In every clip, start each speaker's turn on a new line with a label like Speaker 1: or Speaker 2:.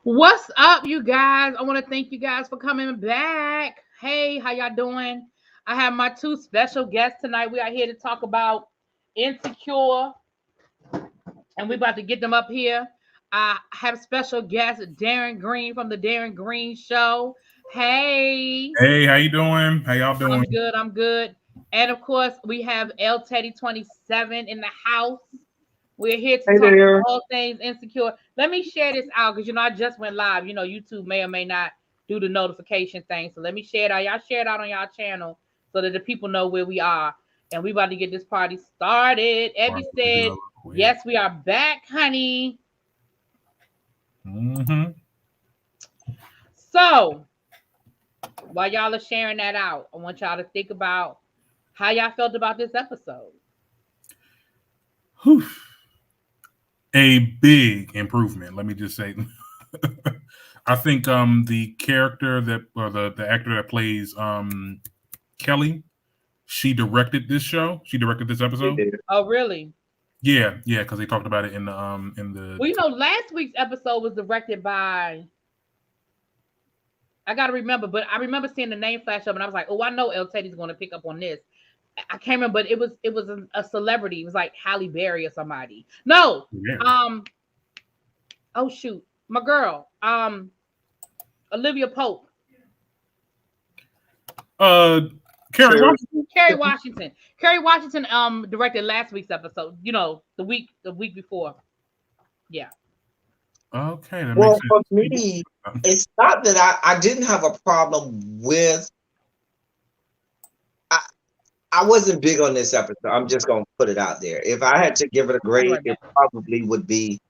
Speaker 1: What's up, you guys? I want to thank you guys for coming back. Hey, how y'all doing? I have my two special guests tonight. We are here to talk about Insecure, and we're about to get them up here. I have special guest Darren Green from the Darren Green Show. Hey,
Speaker 2: Hey, how you doing? How y'all doing?
Speaker 1: I'm good. I'm good. And of course, we have L Teddy 27 in the house. We're here to
Speaker 3: Hey
Speaker 1: talk
Speaker 3: there.
Speaker 1: all things insecure. Let me share this out because I just went live. YouTube may or may not do the notification thing. So let me share it out. Y'all share it out on y'all channel so that the people know where we are. And we about to get this party started. Evie said, yes, we are back, honey.
Speaker 2: Mm-hmm.
Speaker 1: So while y'all are sharing that out, I want y'all to think about how y'all felt about this episode.
Speaker 2: Whew. A big improvement. Let me just say. I think the character that or the actor that plays Kelly, she directed this show. She directed this episode.
Speaker 1: Oh, really?
Speaker 2: Yeah, because they talked about it in the
Speaker 1: Well, last week's episode was directed by, I gotta remember, but I remember seeing the name flash up, and I was like, "Oh, I know El Teddy's going to pick up on this." I can't remember, but it was a celebrity. It was like Halle Berry or somebody. No,
Speaker 2: yeah.
Speaker 1: Oh shoot, my girl, Olivia Pope.
Speaker 2: Kerry Washington.
Speaker 1: Kerry Washington directed last week's episode. The week before. Yeah.
Speaker 2: Okay.
Speaker 3: Well, for me, it's not that I didn't have a problem with. I wasn't big on this episode. I'm just gonna put it out there. If I had to give it a grade, it probably would be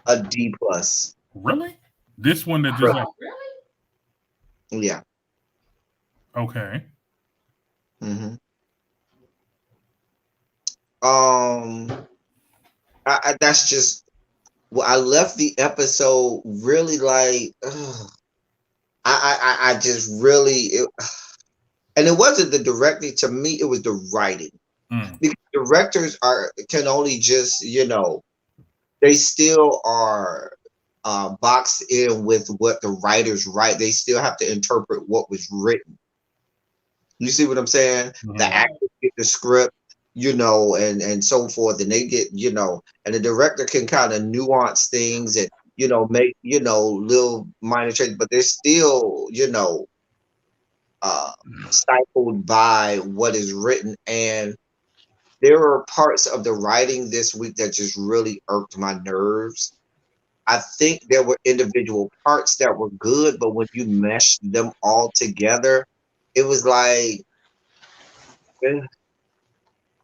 Speaker 3: a D plus.
Speaker 2: Really? This one that just
Speaker 1: really?
Speaker 3: Yeah.
Speaker 2: Okay.
Speaker 3: Mm-hmm. That's just. Well, I left the episode really like. I just really. And it wasn't the directing. To me, it was the writing. Because directors can only just, they still are boxed in with what the writers write. They still have to interpret what was written. You see what I'm saying? Mm-hmm. The actors get the script, and so forth, and they get, and the director can kind of nuance things and, make, little minor changes, but they're still, stifled by what is written. And there were parts of the writing this week that just really irked my nerves. I think there were individual parts that were good, but when you meshed them all together, it was like,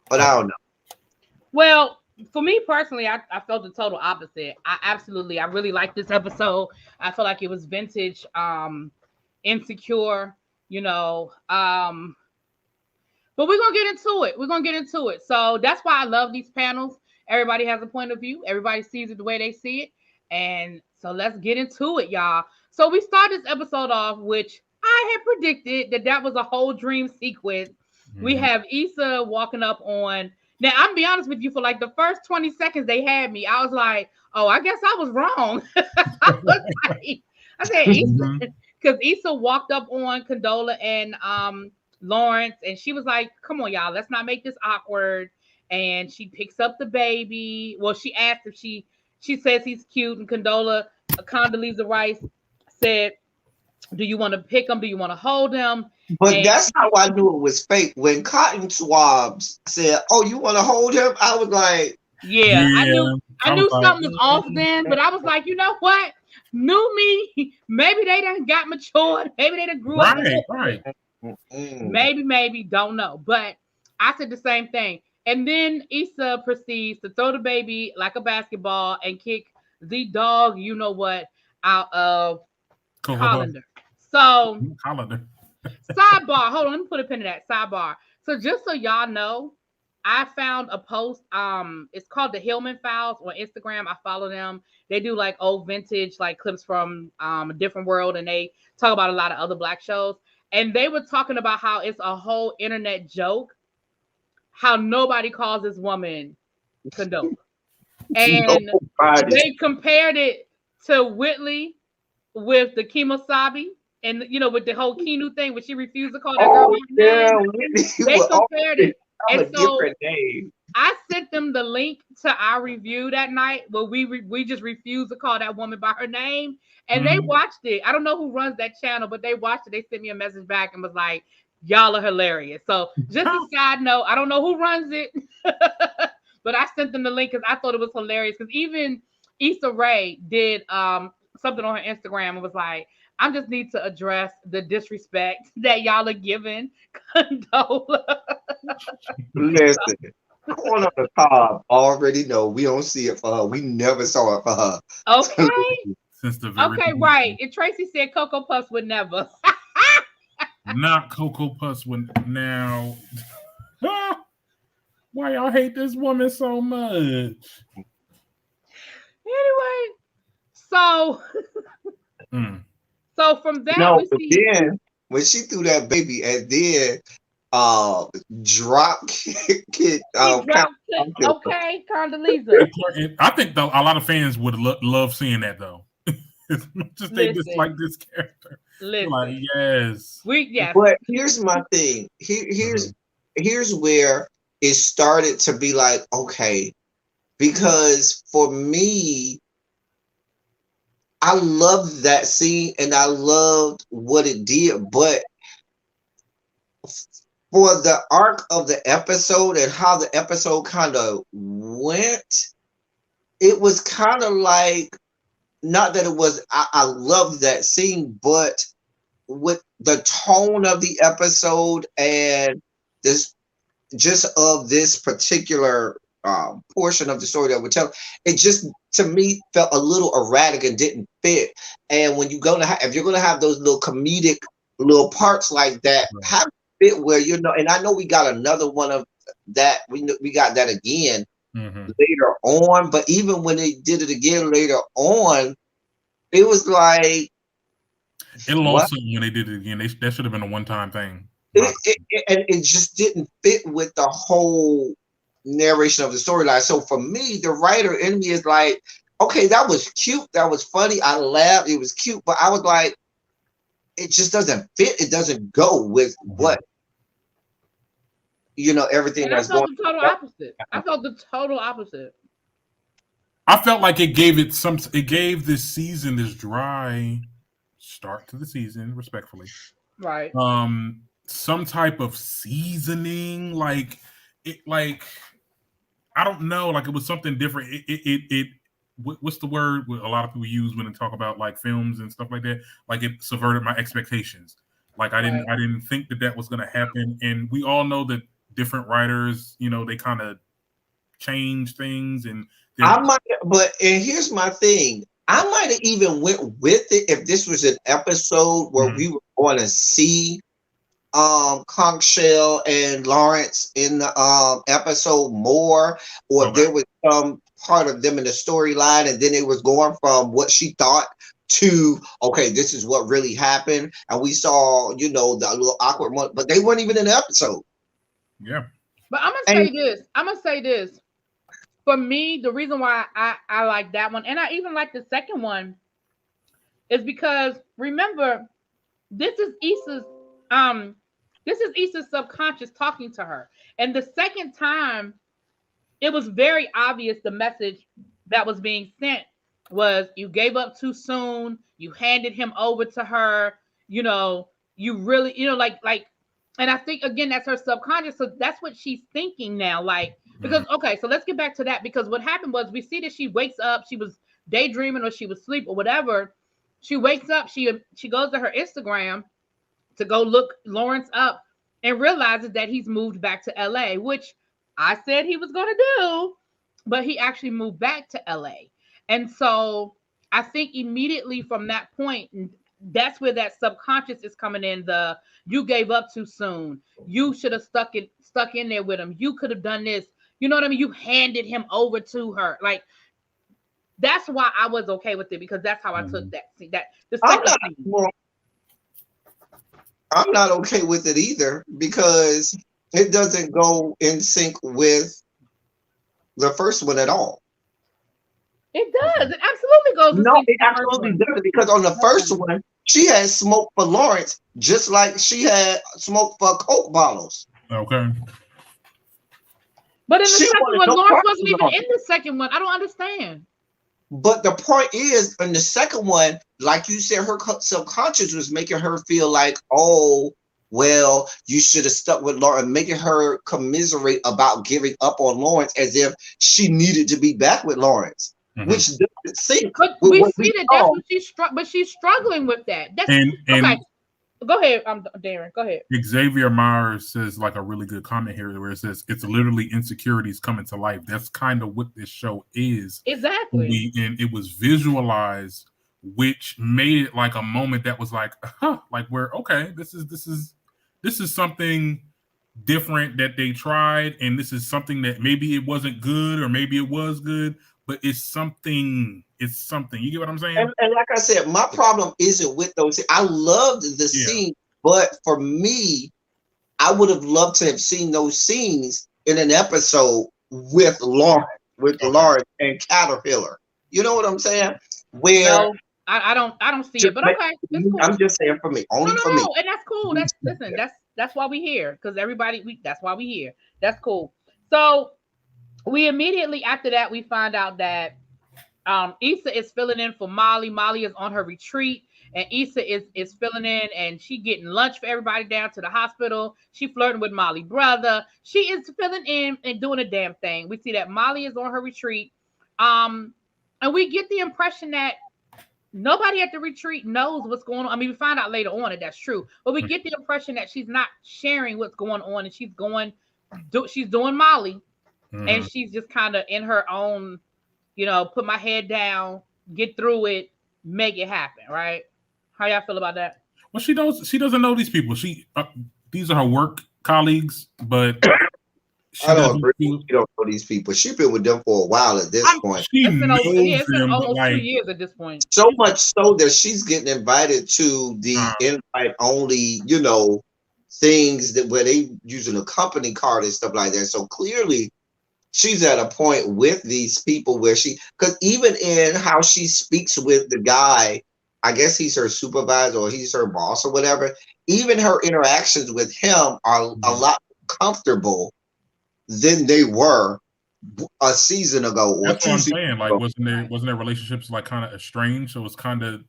Speaker 3: but I don't know.
Speaker 1: Well, for me personally, I felt the total opposite. I really liked this episode. I feel like it was vintage, Insecure, but we're gonna get into it. So that's why I love these panels. Everybody has a point of view. Everybody sees it the way they see it. And so let's get into it, y'all. So we start this episode off, which I had predicted that was a whole dream sequence. Mm-hmm. We have Issa walking up on. Now, I'm gonna be honest with you, for like the first 20 seconds they had me, I was like, oh, I guess I was wrong. I said Issa, because Issa walked up on Condola and Lawrence, and she was like, come on, y'all, let's not make this awkward. And she picks up the baby. Well, she asked if she says he's cute, and Condoleezza Rice said, do you want to pick him? Do you want to hold him?
Speaker 3: But that's how I knew it was fake. When Cotton Swabs said, oh, you want to hold him? I was like,
Speaker 1: yeah. I knew something was off then, but I was like, you know what? New me. Maybe they done got matured. Maybe they done grew up.
Speaker 2: Right.
Speaker 1: Maybe, don't know. But I said the same thing. And then Issa proceeds to throw the baby like a basketball and kick the dog, you know what, out of Hollander. So, sidebar. Hold on, let me put a pin in that. Sidebar. So just so y'all know, I found a post. It's called the Hillman Files on Instagram. I follow them. They do like old vintage, like clips from a different world, and they talk about a lot of other Black shows. And they were talking about how it's a whole internet joke, how nobody calls this woman Condola. And they compared it to Whitley with the Kemosabe. And with the whole Kinu thing, when she refused to call that girl by her name, they compared it. And so I sent them the link to our review that night where we just refused to call that woman by her name, and they watched it. I don't know who runs that channel, but they watched it. They sent me a message back and was like, "Y'all are hilarious." So just a side note, I don't know who runs it, but I sent them the link because I thought it was hilarious. Because even Issa Rae did something on her Instagram and was like, I just need to address the disrespect that y'all are giving Condola.
Speaker 3: Listen, on the top already know we don't see it for her. We never saw it for her.
Speaker 1: Okay.
Speaker 2: Since the very
Speaker 1: beginning. Right. And Tracy said Cocoa Puffs would never.
Speaker 2: Not Cocoa Puffs would now. Why y'all hate this woman so much?
Speaker 1: Anyway, so so from that we see
Speaker 3: then when she threw that baby and then drop kick
Speaker 1: okay, Condoleezza.
Speaker 2: I think though a lot of fans would love seeing that though. Just they dislike this character. Like, yes.
Speaker 3: But here's my thing. Here's where it started to be like, okay, because for me, I loved that scene and I loved what it did, but for the arc of the episode and how the episode kind of went, it was kind of like, not that it was, I loved that scene, but with the tone of the episode and this, just of this particular portion of the story that we're telling, it just, to me, felt a little erratic and didn't fit. And when you're gonna if you're gonna have those little comedic little parts like that, have it fit where, and I know we got another one of that. We got that again later on, but even when they did it again later on, it was like
Speaker 2: it lost something when they did it again. That should have been a one-time thing.
Speaker 3: It just didn't fit with the whole narration of the storyline. So for me, the writer in me is like, okay, that was cute, that was funny, I laughed, it was cute, but I was like, it just doesn't fit. It doesn't go with what everything that's going.
Speaker 1: The total opposite. I felt the total opposite.
Speaker 2: I felt like it gave this season this dry start to the season, respectfully.
Speaker 1: Right.
Speaker 2: Some type of seasoning, like I don't know, like it was something different. It what's the word a lot of people use when they talk about like films and stuff like that? Like it subverted my expectations. Like I didn't think that was going to happen. And we all know that different writers, they kind of change things. And
Speaker 3: here's my thing. I might have even went with it if this was an episode where we were going to see Conch Shell and Lawrence in the episode more, or if there was some part of them in the storyline and then it was going from what she thought to, okay, this is what really happened, and we saw the little awkward moment, but they weren't even in the episode.
Speaker 1: But I'm gonna say this for me, the reason why I like that one, and I even like the second one, is because remember, this is Issa's subconscious talking to her. And the second time, it was very obvious the message that was being sent was, you gave up too soon. You handed him over to her. You really, like, and I think, again, that's her subconscious. So that's what she's thinking now. Like, because, okay, so let's get back to that. Because what happened was, we see that she wakes up. She was daydreaming or she was asleep or whatever. She wakes up. She goes to her Instagram to go look Lawrence up and realizes that he's moved back to LA, which I said he was going to do, but he actually moved back to LA. And so I think immediately from that point, that's where that subconscious is coming in. You gave up too soon. You should have stuck in there with him. You could have done this. You know what I mean? You handed him over to her. Like, that's why I was okay with it, because that's how I took that. The second scene.
Speaker 3: I'm not okay with it either, because it doesn't go in sync with the first one at all.
Speaker 1: It does. It absolutely goes.
Speaker 3: No, it absolutely doesn't, because on the first one, she had smoke for Lawrence, just like she had smoke for Coke bottles.
Speaker 2: Okay.
Speaker 1: But in the second one, Lawrence wasn't even in the second one. I don't understand.
Speaker 3: But the point is, in the second one, like you said, her subconscious was making her feel like, oh, well, you should have stuck with Lawrence, making her commiserate about giving up on Lawrence as if she needed to be back with Lawrence, which doesn't sync.
Speaker 1: But we see that that's what she's struggling with that. That's okay. Go ahead, Darren. Go ahead.
Speaker 2: Xavier Myers says like a really good comment here where it says it's literally insecurities coming to life. That's kind of what this show is.
Speaker 1: Exactly.
Speaker 2: And it was visualized, which made it like a moment that was like, like where, okay, this is something different that they tried, and this is something that maybe it wasn't good or maybe it was good, but it's something. You get what I'm saying?
Speaker 3: And like I said, my problem isn't with those. I loved the scene, but for me, I would have loved to have seen those scenes in an episode with Lawrence, Lawrence and Caterpillar. You know what I'm saying? Where
Speaker 1: no, I don't see it, but okay, it's cool.
Speaker 3: I'm just saying for me, only for me,
Speaker 1: and that's cool. That's why we here, because that's why we here. That's cool. So we immediately after that we find out that Issa is filling in for Molly. Molly is on her retreat, and Issa is filling in, and she getting lunch for everybody down to the hospital. She flirting with Molly's brother. She is filling in and doing a damn thing. We see that Molly is on her retreat, and we get the impression that nobody at the retreat knows what's going on. I mean, we find out later on that that's true, but we get the impression that she's not sharing what's going on, and she's doing Molly, and she's just kind of in her own. Put my head down, get through it, make it happen, right? How y'all feel about that?
Speaker 2: Well, she doesn't know these people. These are her work colleagues, but
Speaker 3: I don't agree. She don't know these people. She's been with them for a while at this point.
Speaker 2: She knows them,
Speaker 1: almost 2 years at this point.
Speaker 3: So much so that she's getting invited to the invite only, things that where they using a company card and stuff like that. So clearly, she's at a point with these people where because even in how she speaks with the guy, I guess he's her supervisor or he's her boss or whatever, even her interactions with him are a lot comfortable than they were a season ago.
Speaker 2: That's what I'm saying. Like, wasn't their relationships like kind of estranged? So it's kind of.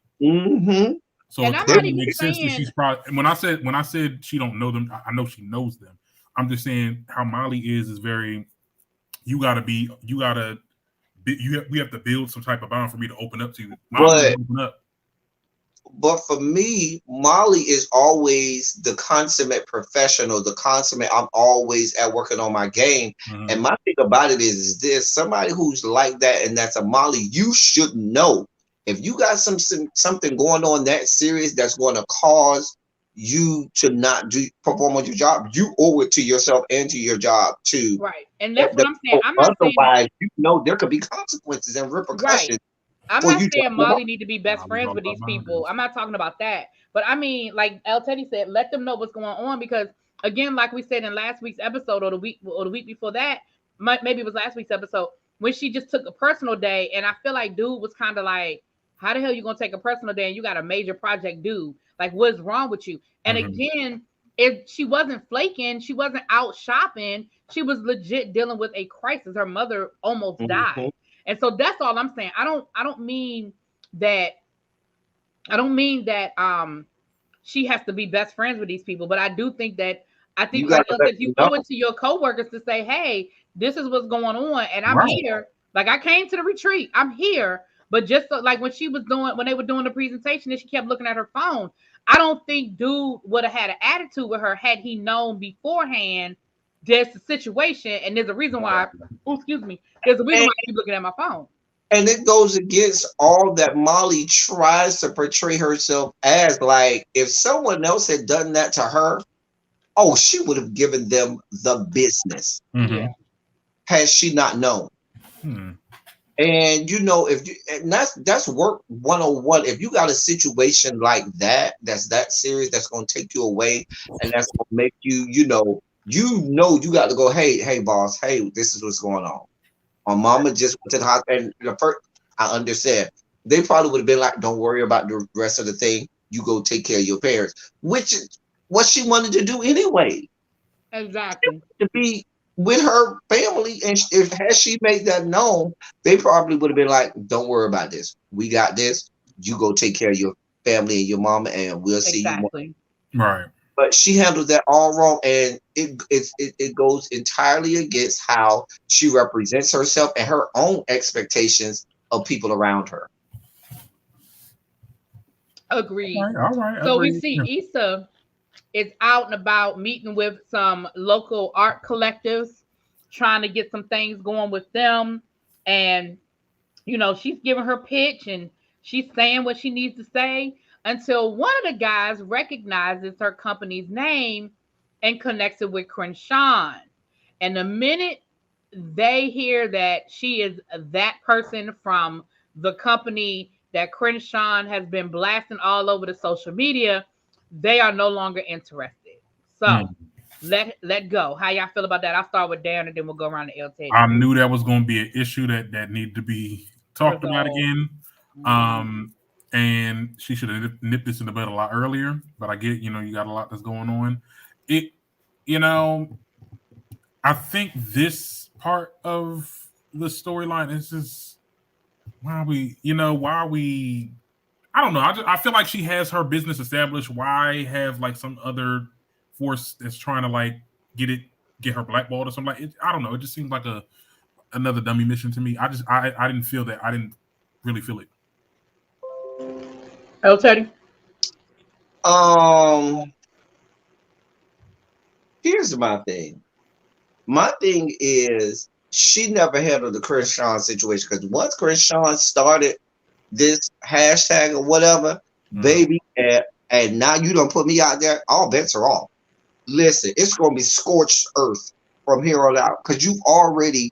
Speaker 2: So it kind of makes sense that she's probably. When I said she don't know them, I know she knows them. I'm just saying how Molly is very. We have to build some type of bond for me to open up to you.
Speaker 3: But for me, Molly is always the consummate professional, I'm always at working on my game. And my thing about it is this, somebody who's like that, and that's a Molly, you should know. If you got something going on that serious that's going to cause you to not perform on your job, you owe it to yourself and to your job too.
Speaker 1: Right. And that's what I'm saying. I'm not
Speaker 3: otherwise, there could be consequences and repercussions.
Speaker 1: Right. I'm not saying Molly need to be best friends with these people. I'm not talking about that. But I mean, like El Teddy said, let them know what's going on, because again, like we said in last week's episode or the week before that, maybe it was last week's episode, when she just took a personal day, and I feel like dude was kind of like, how the hell you gonna take a personal day and you got a major project due? Like, what's wrong with you? And again, if she wasn't flaking, she wasn't out shopping, she was legit dealing with a crisis. Her mother almost died. And so that's all I'm saying. I don't mean that she has to be best friends with these people, but I do think that you go into your coworkers to say, hey, this is what's going on, and I'm here. Like, I came to the retreat, I'm here. But just like when they were doing the presentation and she kept looking at her phone, I don't think dude would have had an attitude with her had he known beforehand there's a situation and there's a reason why. There's a reason why I keep looking at my phone.
Speaker 3: And it goes against all that Molly tries to portray herself as. Like, if someone else had done that to her, she would have given them the business. Had she not known. And that's work 101. If you got a situation like that's that serious, that's gonna take you away, and that's gonna make you, you got to go, hey boss, hey, this is what's going on. My mama just went to the hospital, and I understand. They probably would have been like, don't worry about the rest of the thing. You go take care of your parents, which is what she wanted to do anyway.
Speaker 1: Exactly.
Speaker 3: To be with her family, and if had she made that known, they probably would have been like, don't worry about this. We got this. You go take care of your family and your mama, and we'll see you more.
Speaker 1: Exactly.
Speaker 2: Right.
Speaker 3: But she handled that all wrong, and it goes entirely against how she represents herself and her own expectations of people around her.
Speaker 1: Agreed.
Speaker 2: All right.
Speaker 1: So we
Speaker 2: Agreed.
Speaker 1: see Issa is out and about meeting with some local art collectives, trying to get some things going with them. And, you know, she's giving her pitch and she's saying what she needs to say until one of the guys recognizes her company's name and connects it with Crenshaw. And the minute they hear that she is that person from the company that Crenshaw has been blasting all over the social media, they are no longer interested. So let go. How y'all feel about that? I'll start with Darren and then we'll go around to LT.
Speaker 2: I knew that was going to be an issue that needed to be talked about again. And she should have nipped this in the bud a lot earlier. But I get, you know, you got a lot that's going on. I think this part of the storyline is just why are we? I don't know. I feel like she has her business established. Why have like some other force that's trying to like get her blackballed or something like it? I don't know. It just seems like another dummy mission to me. I didn't feel that. I didn't really feel it.
Speaker 1: Oh, Teddy.
Speaker 3: Here's my thing. My thing is she never handled the Crenshaw situation, because once Crenshaw started this hashtag or whatever, baby, and now you don't put me out there, all bets are off. Listen, it's going to be scorched earth from here on out, because you've already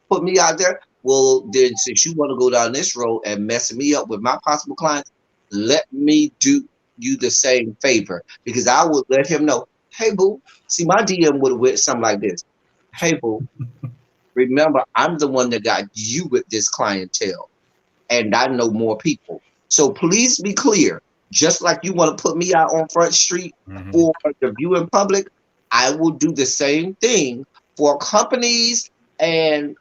Speaker 3: put me out there. Well, then since you want to go down this road and mess me up with my possible clients, let me do you the same favor, because I would let him know, hey, boo, see, my DM would have went something like this. Hey, boo, remember, I'm the one that got you with this clientele, and I know more people. So please be clear. Just like you want to put me out on Front Street for the viewing public, I will do the same thing for companies and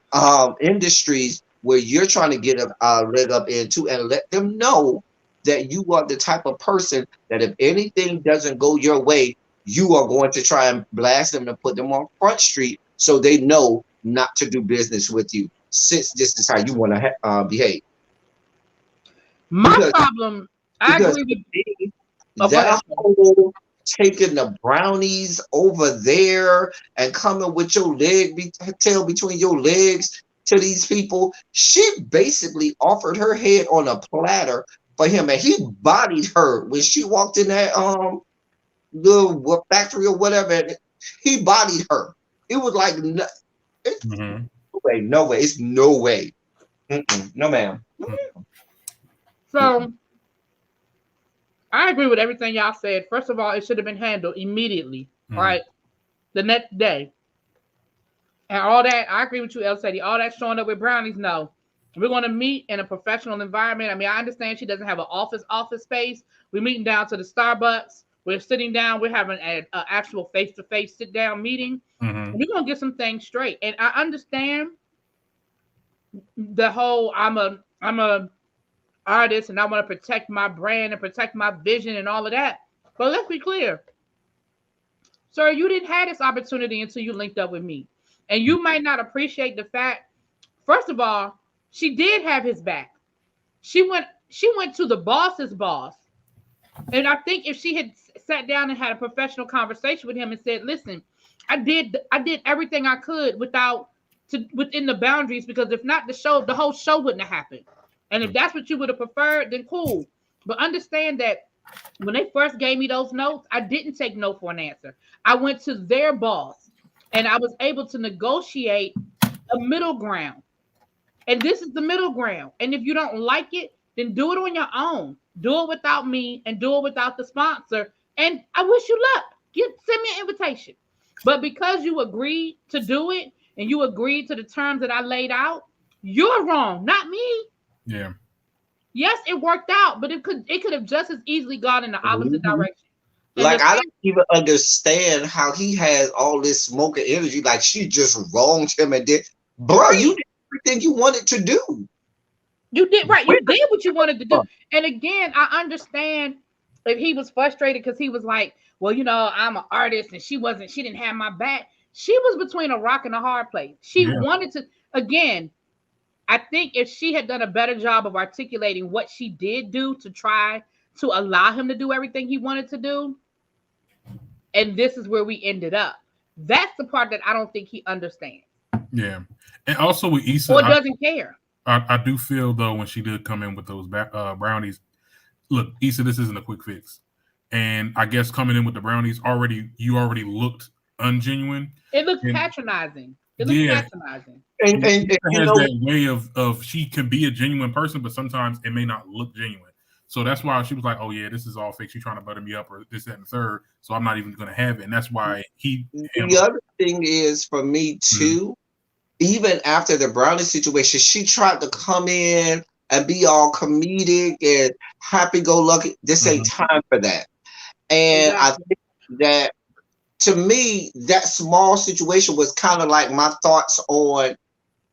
Speaker 3: industries where you're trying to get a leg up into, and let them know that you are the type of person that if anything doesn't go your way, you are going to try and blast them and put them on Front Street so they know not to do business with you, since this is how you want to behave.
Speaker 1: Problem, I agree with
Speaker 3: that whole taking the brownies over there and coming with your tail between your legs to these people. She basically offered her head on a platter for him, and he bodied her when she walked in that the factory or whatever. And he bodied her. It was like no way. It's no way. No, ma'am.
Speaker 1: So I agree with everything y'all said. First of all, it should have been handled immediately, right? The next day. And all that, I agree with you, El Sadie. All that showing up with brownies, no. We're going to meet in a professional environment. I mean, I understand she doesn't have an office space. We're meeting down to the Starbucks. We're sitting down. We're having an actual face-to-face sit-down meeting. We're going to get some things straight. And I understand the whole I'm a artist and I want to protect my brand and protect my vision and all of that. But let's be clear. Sir, you didn't have this opportunity until you linked up with me. And you might not appreciate the fact, first of all, she did have his back. She went to the boss's boss. And I think if she had sat down and had a professional conversation with him and said, listen, I did everything I could within the boundaries, because if not, the whole show wouldn't have happened. And if that's what you would have preferred, then cool. But understand that when they first gave me those notes, I didn't take no for an answer. I went to their boss and I was able to negotiate a middle ground. And this is the middle ground. And if you don't like it, then do it on your own. Do it without me and do it without the sponsor. And I wish you luck. Send me an invitation. But because you agreed to do it and you agreed to the terms that I laid out, you're wrong, not me.
Speaker 2: Yeah.
Speaker 1: Yes, it worked out, but it could have just as easily gone in the opposite direction.
Speaker 3: Like, I don't even understand how he has all this smoke and energy. Like, she just wronged him and did, bro, you did everything you wanted to do.
Speaker 1: You did right. You did what you wanted to do. And again, I understand if he was frustrated because he was like, well, I'm an artist and she didn't have my back. She was between a rock and a hard place. She wanted to, again, I think if she had done a better job of articulating what she did do to try to allow him to do everything he wanted to do, and this is where we ended up. That's the part that I don't think he understands.
Speaker 2: Yeah. And also with Issa,
Speaker 1: or doesn't care.
Speaker 2: I do feel though when she did come in with those brownies, look, Issa, this isn't a quick fix, and I guess coming in with the brownies you already looked ungenuine.
Speaker 1: It looks patronizing. It looks patronizing.
Speaker 2: And has that way of she can be a genuine person, but sometimes it may not look genuine. So that's why she was like, "Oh yeah, this is all fake. She's trying to butter me up, or this, that, and the third. So I'm not even going to have it." And that's why
Speaker 3: The other thing is for me too. Even after the brownie situation, she tried to come in and be all comedic and happy-go-lucky. This ain't time for that. And I think that, to me, that small situation was kind of like my thoughts on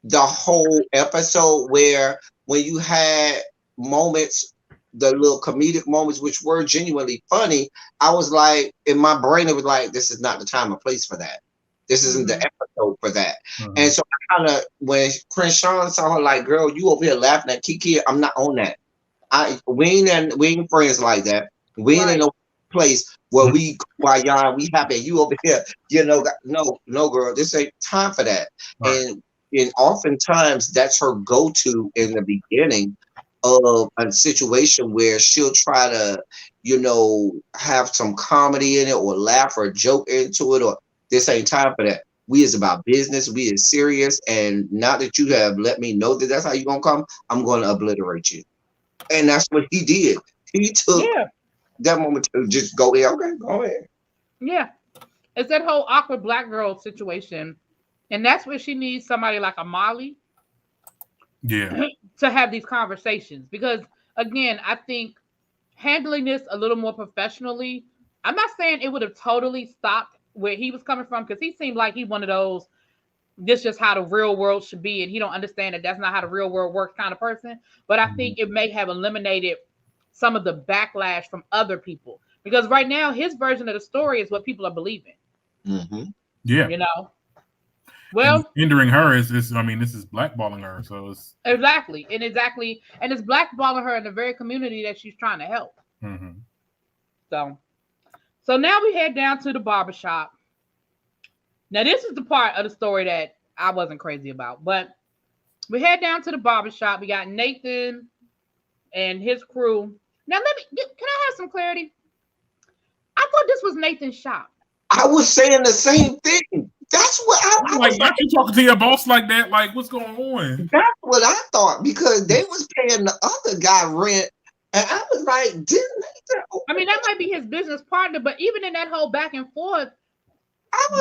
Speaker 3: the whole episode, where when you had moments, the little comedic moments, which were genuinely funny, I was like, in my brain, it was like, this is not the time or place for that. This isn't the episode for that. And so I kind of, when Crenshaw saw her, like, girl, you over here laughing at Kiki, I'm not on that. We ain't friends like that. We ain't in no place where we happy. You over here, no, girl, this ain't time for that. And oftentimes that's her go-to in the beginning of a situation where she'll try to, have some comedy in it or laugh or joke into it, or this ain't time for that. We is about business. We is serious. And now that you have let me know that that's how you're going to come, I'm going to obliterate you. And that's what he did. He took that moment to just go ahead. Okay, go ahead.
Speaker 1: Yeah. It's that whole awkward black girl situation. And that's where she needs somebody like a Molly to have these conversations. Because, again, I think handling this a little more professionally, I'm not saying it would have totally stopped where he was coming from, because he seemed like he one of those, this is just how the real world should be, and he don't understand that that's not how the real world works kind of person. But I think it may have eliminated some of the backlash from other people, because right now his version of the story is what people are believing. Well,
Speaker 2: and hindering her is this is blackballing her. So it's
Speaker 1: exactly, and it's blackballing her in the very community that she's trying to help. So now we head down to the barbershop. Now, this is the part of the story that I wasn't crazy about, but we head down to the barbershop. We got Nathan and his crew. Now, can I have some clarity? I thought this was Nathan's shop.
Speaker 3: I was saying the same thing. That's what I
Speaker 2: was like. You talking to your boss like that? Like, what's going on?
Speaker 3: That's what I thought, because they was paying the other guy rent. And I was like, didn't Nathan?
Speaker 1: I mean, that might be his business partner, but even in that whole back and forth,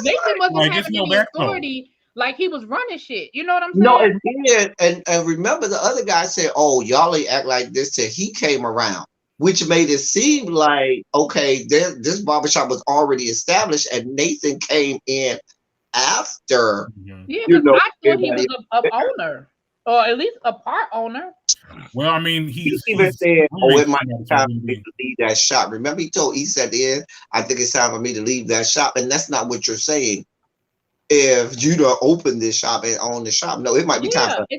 Speaker 1: Nathan wasn't having any authority. Like, he was running shit. You know what I'm saying?
Speaker 3: No, it did. And remember, the other guy said, "Oh, y'all ain't act like this till he came around," which made it seem like, okay, this barbershop was already established, and Nathan came in after.
Speaker 1: Yeah, because I thought he was an owner, or at least a part owner.
Speaker 2: Well, I mean, he
Speaker 3: even said, "Oh, it might be time for me to leave that shop." Remember, he told Issa at the end, "I think it's time for me to leave that shop," and that's not what you're saying. If you don't open this shop and own the shop, no, it might be time for.
Speaker 1: I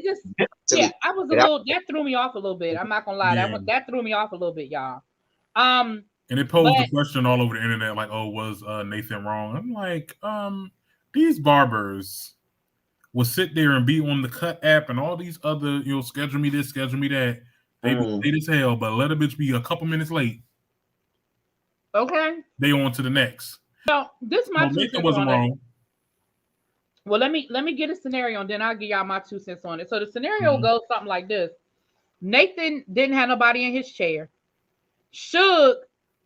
Speaker 1: was a little. That threw me off a little bit. I'm not gonna lie. That threw me off a little bit, y'all.
Speaker 2: And it posed the question all over the internet, like, "Oh, was Nathan wrong?" I'm like, these barbers will sit there and be on the Cut app and all these other, schedule me this, schedule me that. They late as hell, but let a bitch be a couple minutes late.
Speaker 1: Okay.
Speaker 2: They on to the next.
Speaker 1: So this my
Speaker 2: Nathan wasn't wrong.
Speaker 1: Well, let me get a scenario and then I'll give y'all my 2 cents on it. So the scenario goes something like this. Nathan didn't have nobody in his chair. Suge,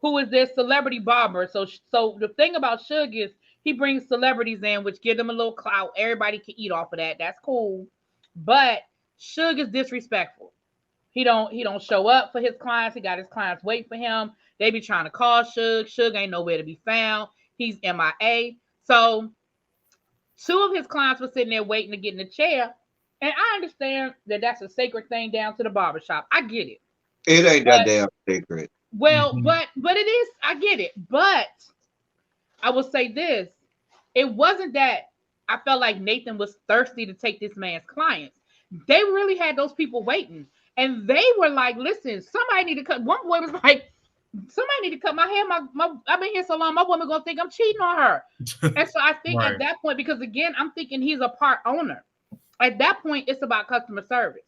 Speaker 1: who is their celebrity barber. So the thing about Suge is he brings celebrities in, which give them a little clout. Everybody can eat off of that. That's cool. But Suge is disrespectful. He don't show up for his clients. He got his clients waiting for him. They be trying to call Suge. Suge ain't nowhere to be found. He's MIA. So 2 of his clients were sitting there waiting to get in the chair. And I understand that that's a sacred thing down to the barbershop. I get it.
Speaker 3: It ain't that damn sacred.
Speaker 1: Well, but it is. I get it. But I will say this. It wasn't that I felt like Nathan was thirsty to take this man's clients. They really had those people waiting. And they were like, listen, somebody need to cut. One boy was like, somebody need to cut my hair. I've been here so long, my woman gonna think I'm cheating on her. And so I think at that point, because again, I'm thinking he's a part owner. At that point, it's about customer service.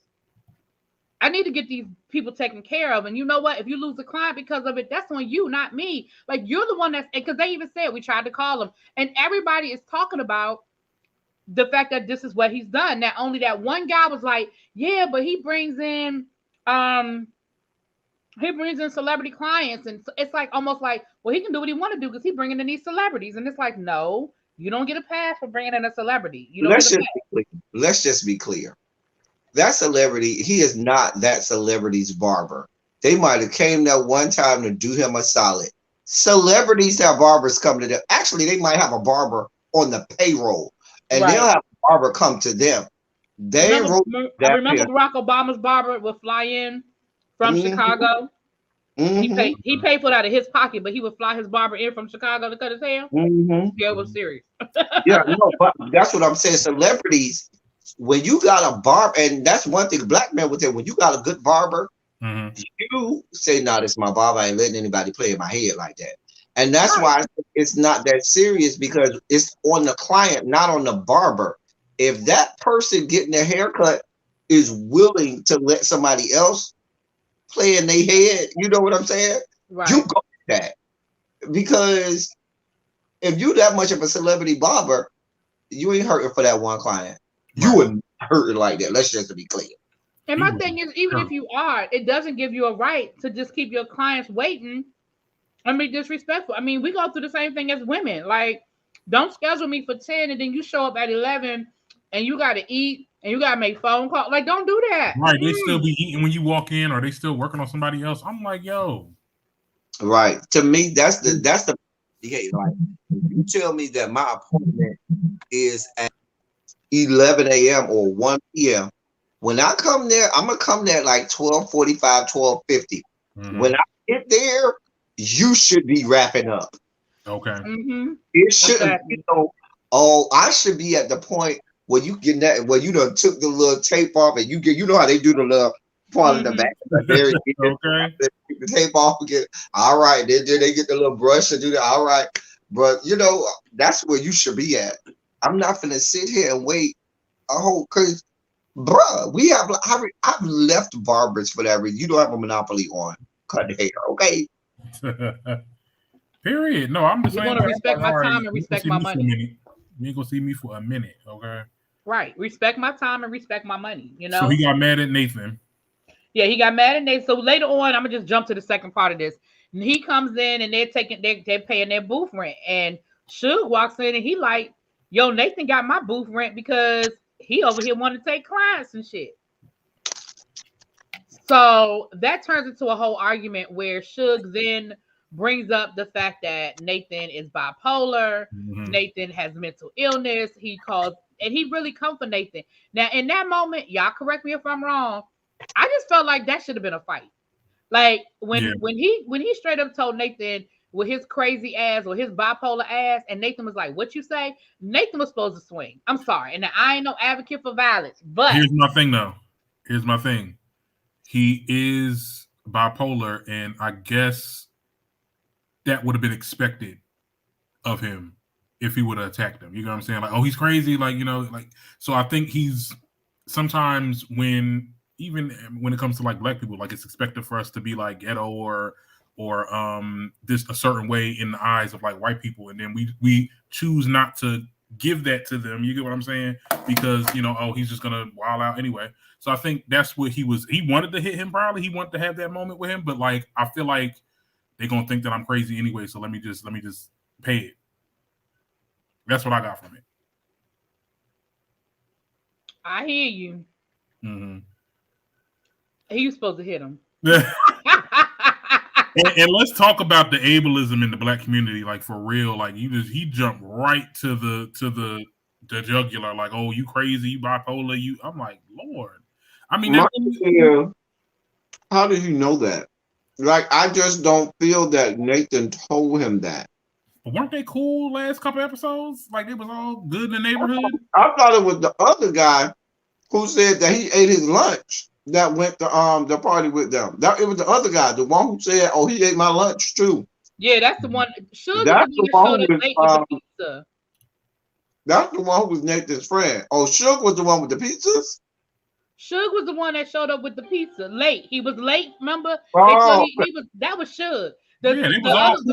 Speaker 1: I need to get these people taken care of. And you know what? If you lose a client because of it, that's on you, not me. Like, you're the one that's, because they even said we tried to call him. And everybody is talking about the fact that this is what he's done. Now, only that one guy was like, yeah, but he brings in celebrity clients. And it's like almost like, well, he can do what he want to do because he's bringing in these celebrities. And it's like, no, you don't get a pass for bringing in a celebrity. You don't get a pass.
Speaker 3: Let's just be clear. That celebrity, he is not that celebrity's barber. They might have came there one time to do him a solid. Celebrities have barbers come to them. Actually, they might have a barber on the payroll, and they'll have a barber come to them. I
Speaker 1: remember Barack Obama's barber would fly in from Chicago. He paid for it out of his pocket, but he would fly his barber in from Chicago to cut his hair. Yeah, it was serious.
Speaker 3: Yeah, no, but that's what I'm saying. Celebrities, when you got a barber, and that's one thing black men would say, when you got a good barber, you say, no, this is my barber. I ain't letting anybody play in my head like that. And that's why it's not that serious, because it's on the client, not on the barber. If that person getting their haircut is willing to let somebody else play in their head, you know what I'm saying? Right. You go with that. Because if you that much of a celebrity barber, you ain't hurting for that one client. You wouldn't hurt it like that. Let's just be clear.
Speaker 1: And my thing is, even if you are, it doesn't give you a right to just keep your clients waiting and be disrespectful. I mean, we go through the same thing as women. Like, don't schedule me for 10 and then you show up at 11 and you got to eat and you got to make phone calls. Like, don't do that.
Speaker 2: Right. They still be eating when you walk in, or they still working on somebody else. I'm like, yo.
Speaker 3: Right. To me, that's the behavior. Like, you tell me that my appointment is at 11 a.m. or 1 p.m. When I come there, I'm gonna come there like 12:45, 12:50. When I get there, you should be wrapping up.
Speaker 2: Okay.
Speaker 3: It shouldn't be I should be at the point where you get that, where you done took the little tape off and you get, you know how they do the little part of the back. There, the tape off, get all right. Then they get the little brush and do that. All right, but you know that's where you should be at. I'm not gonna sit here and wait a whole, cause bruh, I've left barbers for that reason. You don't have a monopoly on cutting hair, okay?
Speaker 2: Period. No, I'm just saying.
Speaker 1: You're gonna respect my time and respect my money.
Speaker 2: You ain't gonna see me for a minute, okay?
Speaker 1: Right. Respect my time and respect my money. You know.
Speaker 2: So he got mad at Nathan.
Speaker 1: Yeah, he got mad at Nathan. So later on, I'm gonna just jump to the second part of this. And he comes in and they're paying their booth rent, and Suge walks in and he like, yo, Nathan got my booth rent because he over here want to take clients and shit. So that turns into a whole argument where Suge then brings up the fact that Nathan is bipolar. Nathan has mental illness. He calls, and he really come for Nathan. Now, in that moment, y'all correct me if I'm wrong, I just felt like that should have been a fight. Like when he straight up told Nathan with his crazy ass or his bipolar ass, and Nathan was like, what you say? Nathan was supposed to swing. I'm sorry. And I ain't no advocate for violence, but
Speaker 2: here's my thing though. Here's my thing. He is bipolar, and I guess that would have been expected of him if he would have attacked him. You know what I'm saying? Like, oh, he's crazy. Like, you know, like, so I think he's sometimes even when it comes to like black people, like it's expected for us to be like ghetto or this a certain way in the eyes of like white people, and then we choose not to give that to them. You get what I'm saying? Because, you know, oh, he's just gonna wild out anyway. So I think that's what he wanted to hit him. Probably he wanted to have that moment with him, but like I feel like they're gonna think that I'm crazy anyway. So let me just pay it. That's what I got from it.
Speaker 1: I hear you. He was supposed to hit him.
Speaker 2: And let's talk about the ableism in the black community, like for real. Like he jumped right to the jugular, like, oh, you crazy, you bipolar, you. I'm like, Lord. I mean,
Speaker 3: how did he know that? Like, I just don't feel that Nathan told him that.
Speaker 2: But weren't they cool last couple episodes? Like, it was all good in the neighborhood.
Speaker 3: I thought it was the other guy who said that he ate his lunch that went to the party with them. It was the other guy, the one who said, "Oh, he ate my lunch too."
Speaker 1: Yeah, that's the one. Suge
Speaker 3: That's the one
Speaker 1: showed up late with the pizza.
Speaker 3: That's the one who was Nathan's friend. Oh, Suge was the one with the pizzas?
Speaker 1: Suge was the one that showed up with the pizza late. He was late, remember?
Speaker 3: Oh,
Speaker 1: That was Suge. The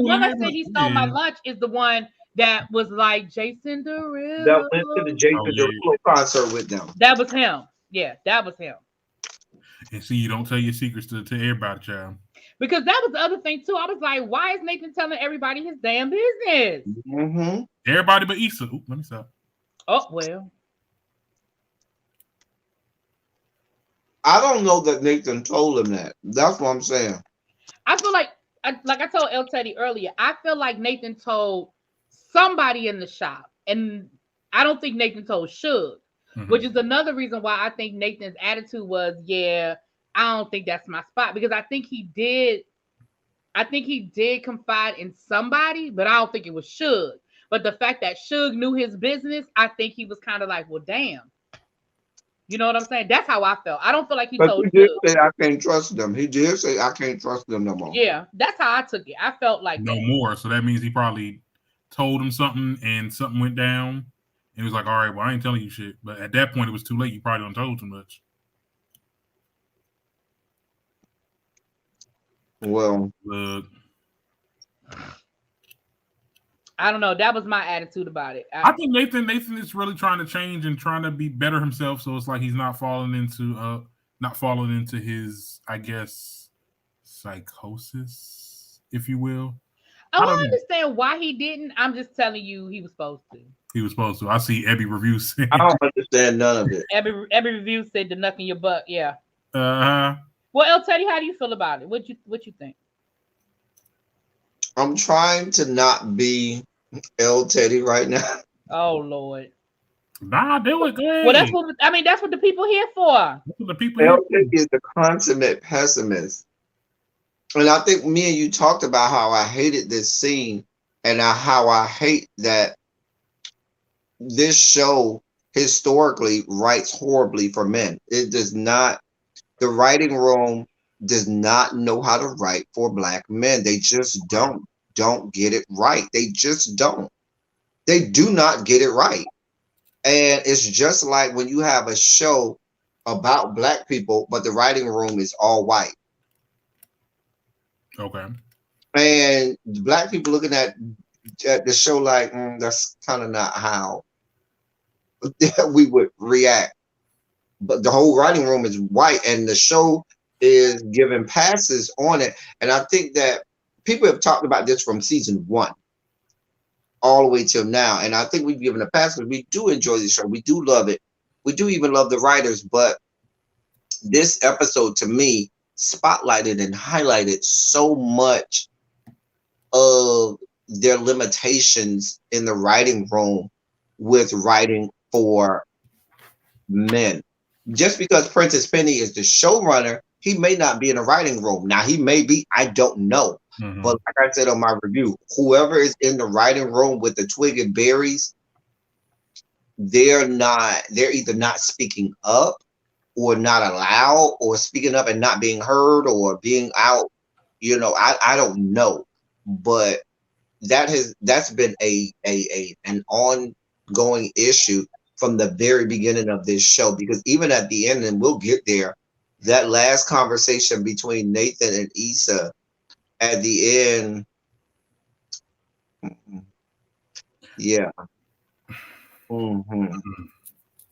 Speaker 1: one that said he stole my lunch is the one that was like Jason Derulo.
Speaker 3: That went to the Jason Derulo concert with them.
Speaker 1: That was him. Yeah, that was him.
Speaker 2: And see, you don't tell your secrets to everybody, child.
Speaker 1: Because that was the other thing too. I was like, why is Nathan telling everybody his damn business?
Speaker 3: Mm-hmm.
Speaker 2: Everybody but Issa. Ooh, let me stop.
Speaker 1: Oh, well.
Speaker 3: I don't know that Nathan told him that. That's what I'm saying.
Speaker 1: I feel like I told El Teddy earlier, I feel like Nathan told somebody in the shop. And I don't think Nathan told Suge, which is another reason why I think Nathan's attitude was, yeah, I don't think that's my spot. Because I think he did confide in somebody, but I don't think it was Suge. But the fact that Suge knew his business, I think he was kind of like, well, damn. You know what I'm saying? That's how I felt. I don't feel like he told
Speaker 3: He did say I can't trust them. He did say I can't trust them no more.
Speaker 1: Yeah, that's how I took it. I felt like
Speaker 2: no more. So that means he probably told him something and something went down. And he was like, all right, well, I ain't telling you shit. But at that point, it was too late. You probably done told too much.
Speaker 3: Well,
Speaker 1: I don't know. That was my attitude about it.
Speaker 2: I think Nathan is really trying to change and trying to be better himself. So it's like he's not falling into his, I guess, psychosis, if you will.
Speaker 1: I don't understand why he didn't. I'm just telling you, he was supposed to.
Speaker 2: He was supposed to. I see every review saying.
Speaker 3: I don't understand none of it.
Speaker 1: Every review said the knuck in your butt. Yeah.
Speaker 2: Uh-huh.
Speaker 1: Well, El Teddy, how do you feel about it? What you think?
Speaker 3: I'm trying to not be El Teddy right now.
Speaker 1: Oh Lord.
Speaker 2: Nah, do it. Go ahead.
Speaker 1: Well, that's what the people here for.
Speaker 2: That's what the people
Speaker 3: El Teddy is the consummate pessimist. And I think me and you talked about how I hated this scene and how I hate that this show historically writes horribly for men. It does not. The writing room does not know how to write for Black men. They just don't get it right. They just don't. They do not get it right. And it's just like when you have a show about Black people, but the writing room is all white.
Speaker 2: Okay.
Speaker 3: And Black people looking at the show like, that's kind of not how we would react. But the whole writing room is white and the show is giving passes on it. And I think that people have talked about this from season 1 all the way till now. And I think we've given a pass because we do enjoy the show. We do love it. We do even love the writers. But this episode, to me, spotlighted and highlighted so much of their limitations in the writing room with writing for men. Just because Prentice Penny is the showrunner, he may not be in the writing room. Now, he may be, I don't know. Mm-hmm. But like I said on my review, whoever is in the writing room with the twig and berries, they're either not speaking up or not allowed, or speaking up and not being heard, or being out. You know, I don't know. But that's been an ongoing issue from the very beginning of this show, because even at the end, and we'll get there, that last conversation between Nathan and Issa at the end, yeah. Mm-hmm.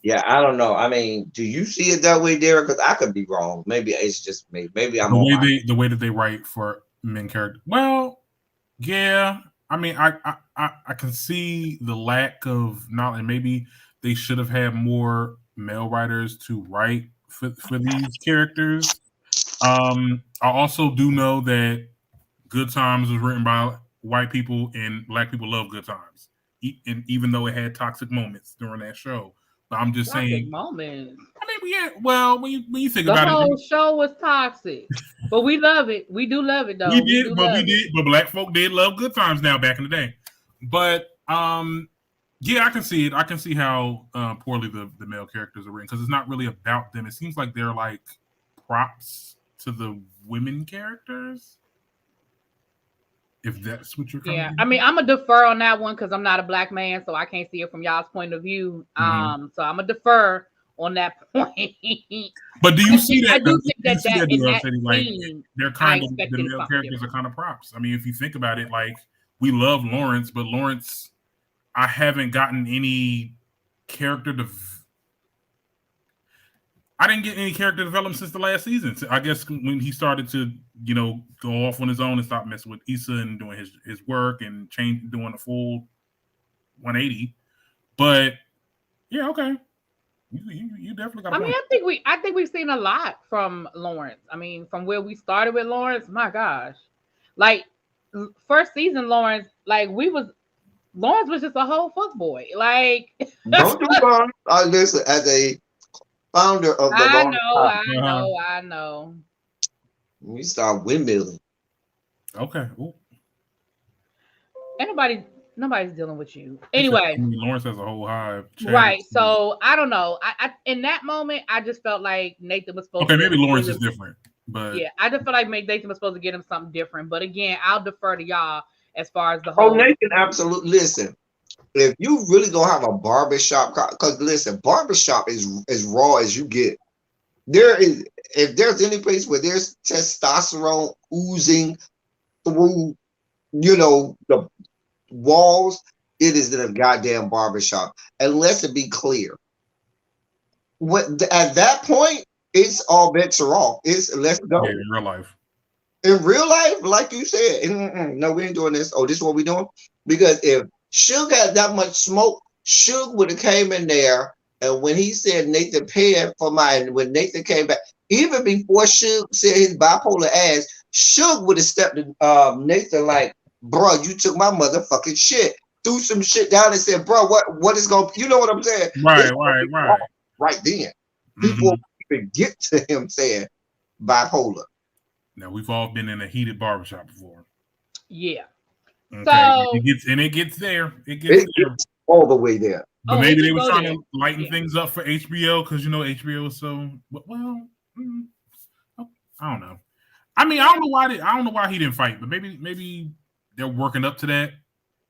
Speaker 3: Yeah, I don't know. I mean, do you see it that way, Derek? Because I could be wrong. Maybe it's just me. Maybe I'm
Speaker 2: the way that they write for men characters. Well, yeah. I mean, I can see the lack of knowledge. Maybe they should have had more male writers to write for these characters. I also do know that Good Times was written by white people and black people love Good Times, and even though it had toxic moments during that show. But I'm just saying,
Speaker 1: moments.
Speaker 2: I mean, yeah. Well, when you think
Speaker 1: The
Speaker 2: about
Speaker 1: whole
Speaker 2: it,
Speaker 1: show was toxic, but we love it. We do love it, though.
Speaker 2: we did, but black folk did love Good Times now back in the day. But yeah, I can see it. I can see how poorly the male characters are written because it's not really about them. It seems like they're like props to the women characters. If that's what you're
Speaker 1: yeah, I mean, I'm gonna defer on that one because I'm not a black man, so I can't see it from y'all's point of view. So I'm gonna defer on that point.
Speaker 2: But do you see that?
Speaker 1: I do think that in that
Speaker 2: like
Speaker 1: scene,
Speaker 2: they're kind of the male characters are kind of props. I mean, if you think about it, like we love Lawrence, but Lawrence, I haven't gotten any character I didn't get any character development since the last season. So I guess when he started to, go off on his own and stop messing with Issa and doing his work and doing a full 180. But yeah, okay. You definitely got.
Speaker 1: I mean, I think we've seen a lot from Lawrence. I mean, from where we started with Lawrence, my gosh, like first season Lawrence, like Lawrence was just a whole fuckboy. Like,
Speaker 3: don't do wrong. Listen, as a founder of the
Speaker 1: I know.
Speaker 3: We start windmilling.
Speaker 2: Okay. Ooh.
Speaker 1: Nobody's dealing with you. Anyway,
Speaker 2: Lawrence has a whole hive.
Speaker 1: Right. So I don't know. I in that moment I just felt like Nathan was supposed
Speaker 2: to maybe Lawrence is different. But
Speaker 1: yeah, I just felt like Nathan was supposed to get him something different. But again, I'll defer to y'all as far as the whole
Speaker 3: Nathan, absolutely. Listen, if you really gonna have a barbershop, because listen, barbershop is as raw as you get. If there's any place where there's testosterone oozing through, the walls, it is in a goddamn barbershop. And let's be clear. At that point, it's all bets are off. It's let's go.
Speaker 2: Yeah, in real life.
Speaker 3: In real life, like you said, no, we ain't doing this. Oh, this is what we doing? Because if Suge had that much smoke, Suge would have came in there, and when he said Nathan paid for mine, when Nathan came back, even before Suge said his bipolar ass, Suge would have stepped to Nathan like, bro, you took my motherfucking shit. Threw some shit down and said, bro, what is going, you know what I'm saying?
Speaker 2: Right.
Speaker 3: Right then. Before we even get to him saying bipolar.
Speaker 2: Now, we've all been in a heated barbershop before.
Speaker 1: Yeah.
Speaker 2: Okay. So it gets there. It gets
Speaker 3: all the way there.
Speaker 2: But maybe they were trying to lighten things up for HBO because HBO is so I don't know. I mean, I don't know why he didn't fight, but maybe they're working up to that.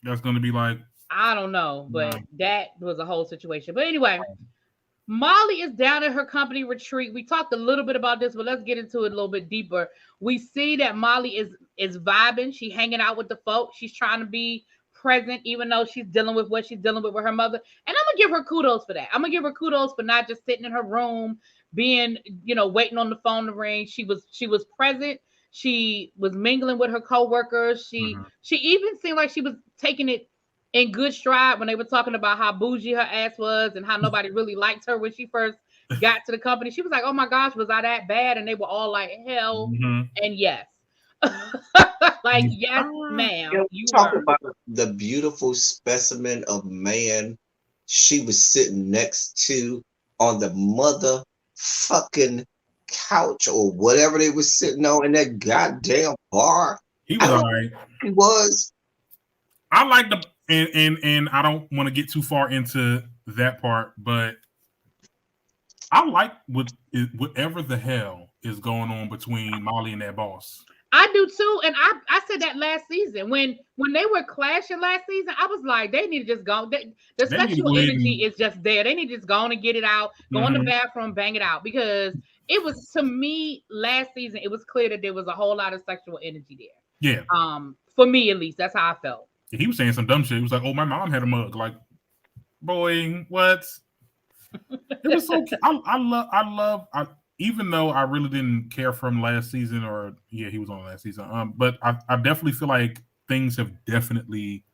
Speaker 2: That's going to be like
Speaker 1: I don't know, but that was a whole situation. But anyway, Molly is down at her company retreat. We talked a little bit about this, but let's get into it a little bit deeper. We see that Molly is vibing. She's hanging out with the folks. She's trying to be present, even though she's dealing with what she's dealing with her mother. And I'm gonna give her kudos for that. I'm gonna give her kudos for not just sitting in her room, being, waiting on the phone to ring. She was present. She was mingling with her coworkers. She even seemed like she was taking it in good stride when they were talking about how bougie her ass was and how nobody really liked her when she first got to the company. She was like, oh my gosh, was I that bad? And they were all like, hell and yes. Like, yes, ma'am.
Speaker 3: You talk about the beautiful specimen of man she was sitting next to on the motherfucking couch or whatever they were sitting on in that goddamn bar.
Speaker 2: He was all right.
Speaker 3: He was.
Speaker 2: I like the and I don't want to get too far into that part, but I like whatever the hell is going on between Molly and that boss.
Speaker 1: I do too, and I said that last season when they were clashing last season. I was like, they need to just go. The sexual energy is just there. They need to just go on and get it out. Go in the bathroom, bang it out, because it was, to me, last season. It was clear that there was a whole lot of sexual energy there.
Speaker 2: Yeah.
Speaker 1: For me at least, that's how I felt.
Speaker 2: He was saying some dumb shit. He was like, "Oh, my mom had a mug." Like, boy, what? It was so. I love. Even though I really didn't care for him last season, or he was on last season. But I definitely feel like things have definitely,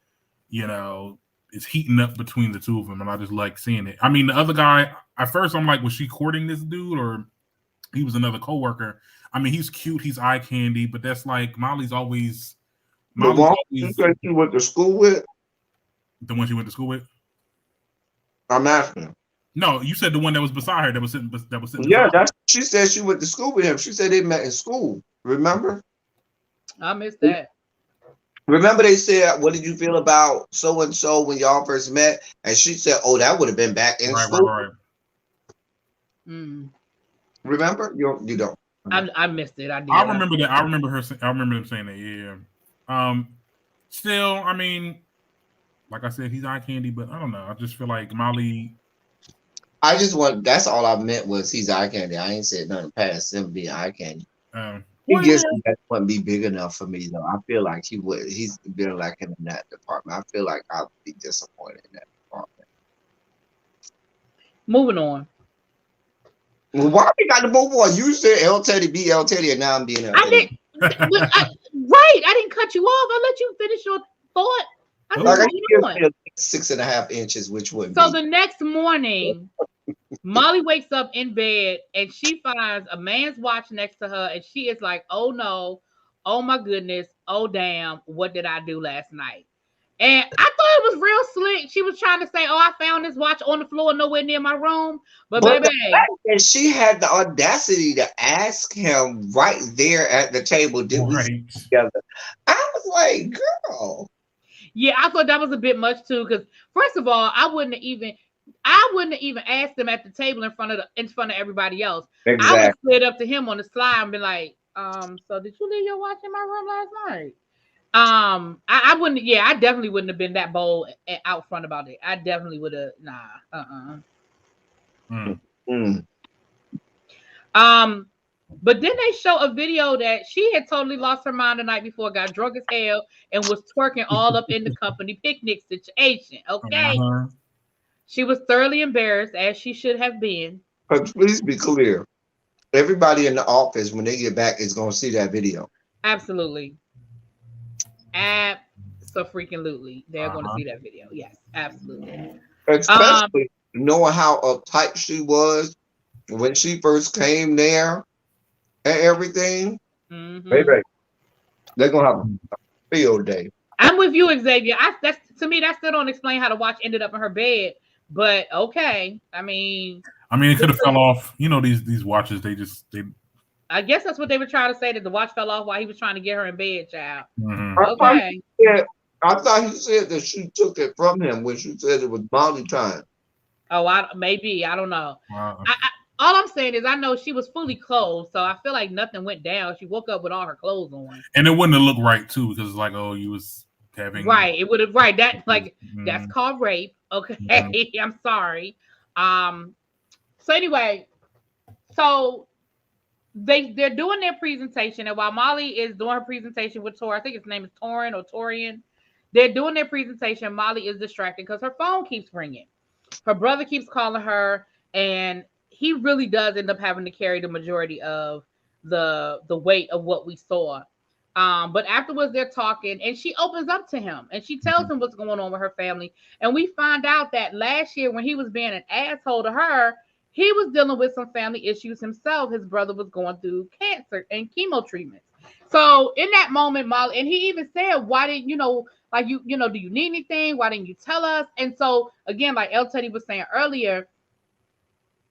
Speaker 2: it's heating up between the two of them, and I just like seeing it. I mean, the other guy, at first I'm like, was she courting this dude, or he was another coworker. I mean, he's cute, he's eye candy, but that's like Molly's always.
Speaker 3: The one you said you went to school with.
Speaker 2: The one she went to school with.
Speaker 3: I'm asking.
Speaker 2: No, you said the one that was beside her that was sitting.
Speaker 3: Yeah, she said she went to school with him. She said they met in school. Remember?
Speaker 1: I missed that.
Speaker 3: Remember they said, "What did you feel about so and so when y'all first met?" And she said, "Oh, that would have been back in school."
Speaker 2: Right.
Speaker 3: Remember? You don't.
Speaker 1: I missed it. I did.
Speaker 2: I remember that. I remember them saying that. Yeah. Still, I mean, like I said, he's eye candy, but I don't know. I just feel like Molly.
Speaker 3: That's all I meant was he's eye candy. I ain't said nothing past him being eye candy. That wouldn't be big enough for me though. I feel like he's been lacking in that department. I feel like I would be disappointed in that department.
Speaker 1: Moving on.
Speaker 3: Well, why we got to move on? You said L Teddy be L Teddy, and now I'm being L Teddy.
Speaker 1: Right. I didn't cut you off. I let you finish your thought.
Speaker 3: I give 6.5 inches, which would
Speaker 1: so the next morning, Molly wakes up in bed and she finds a man's watch next to her, and she is like, "Oh no, oh my goodness, oh damn, what did I do last night?" And I thought it was real slick. She was trying to say, "Oh, I found this watch on the floor nowhere near my room." But baby,
Speaker 3: and she had the audacity to ask him right there at the table, "Did we sit together?" I was like, "Girl."
Speaker 1: Yeah, I thought that was a bit much too. Because first of all, I wouldn't have even asked him at the table in front of everybody else.
Speaker 3: Exactly.
Speaker 1: I would have slid up to him on the slide and be like, "So did you leave your watch in my room last night?" I wouldn't. Yeah, I definitely wouldn't have been that bold out front about it. I definitely would have. But then they show a video that she had totally lost her mind the night before, got drunk as hell, and was twerking all up in the company picnic situation. Okay. She was thoroughly embarrassed, as she should have been.
Speaker 3: But please be clear. Everybody in the office, when they get back, is going to see that video.
Speaker 1: Absolutely. Absolutely. They're going to see that video. Yes, absolutely.
Speaker 3: Especially knowing how uptight she was when she first came there and everything. Baby, they're going to have a field day.
Speaker 1: I'm with you, Xavier. To me, that still don't explain how the watch ended up in her bed. But okay. I mean,
Speaker 2: it could have fell off. You know, these watches, they
Speaker 1: I guess that's what they were trying to say, that the watch fell off while he was trying to get her in bed, child.
Speaker 3: Okay. I thought he said that she took it from him when she said it was Molly time.
Speaker 1: Oh, maybe. I don't know.
Speaker 2: Wow.
Speaker 1: All I'm saying is I know she was fully clothed, so I feel like nothing went down. She woke up with all her clothes on.
Speaker 2: And it wouldn't have looked right, too, because it's like, oh, you was having...
Speaker 1: Right. It would have... Right. That's called rape. Okay. I'm sorry. So anyway, so they're doing their presentation, and while Molly is doing her presentation with Tor, I think his name is Torin or Torian, they're doing their presentation. Molly is distracted because her phone keeps ringing. Her brother keeps calling her, and he really does end up having to carry the majority of the weight of what we saw. But afterwards they're talking, and she opens up to him and she tells him what's going on with her family. And we find out that last year, when he was being an asshole to her, he was dealing with some family issues himself. His brother was going through cancer and chemo treatments. So in that moment, Molly, and he even said, "Why didn't do you need anything? Why didn't you tell us?" And so again, like El Teddy was saying earlier,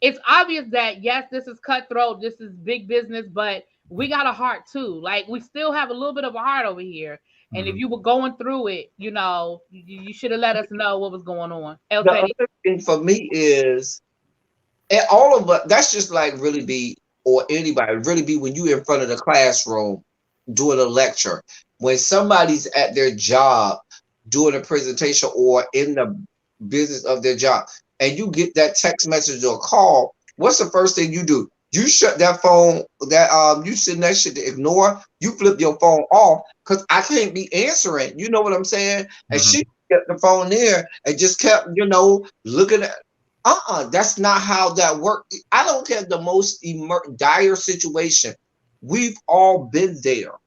Speaker 1: it's obvious that yes, this is cutthroat, this is big business, but we got a heart too. Like, we still have a little bit of a heart over here. And if you were going through it, you should have let us know what was going on. El
Speaker 3: The
Speaker 1: Teddy.
Speaker 3: other thing for me is, and all of us, that's just like Really Be, or anybody, Really Be, when you in front of the classroom doing a lecture, when somebody's at their job doing a presentation or in the business of their job, and you get that text message or call, what's the first thing you do? You shut that phone, you send that shit to ignore, you flip your phone off, because I can't be answering. You know what I'm saying? And she kept the phone there and just kept, looking at, that's not how that works. I don't care the most dire situation. We've all been there.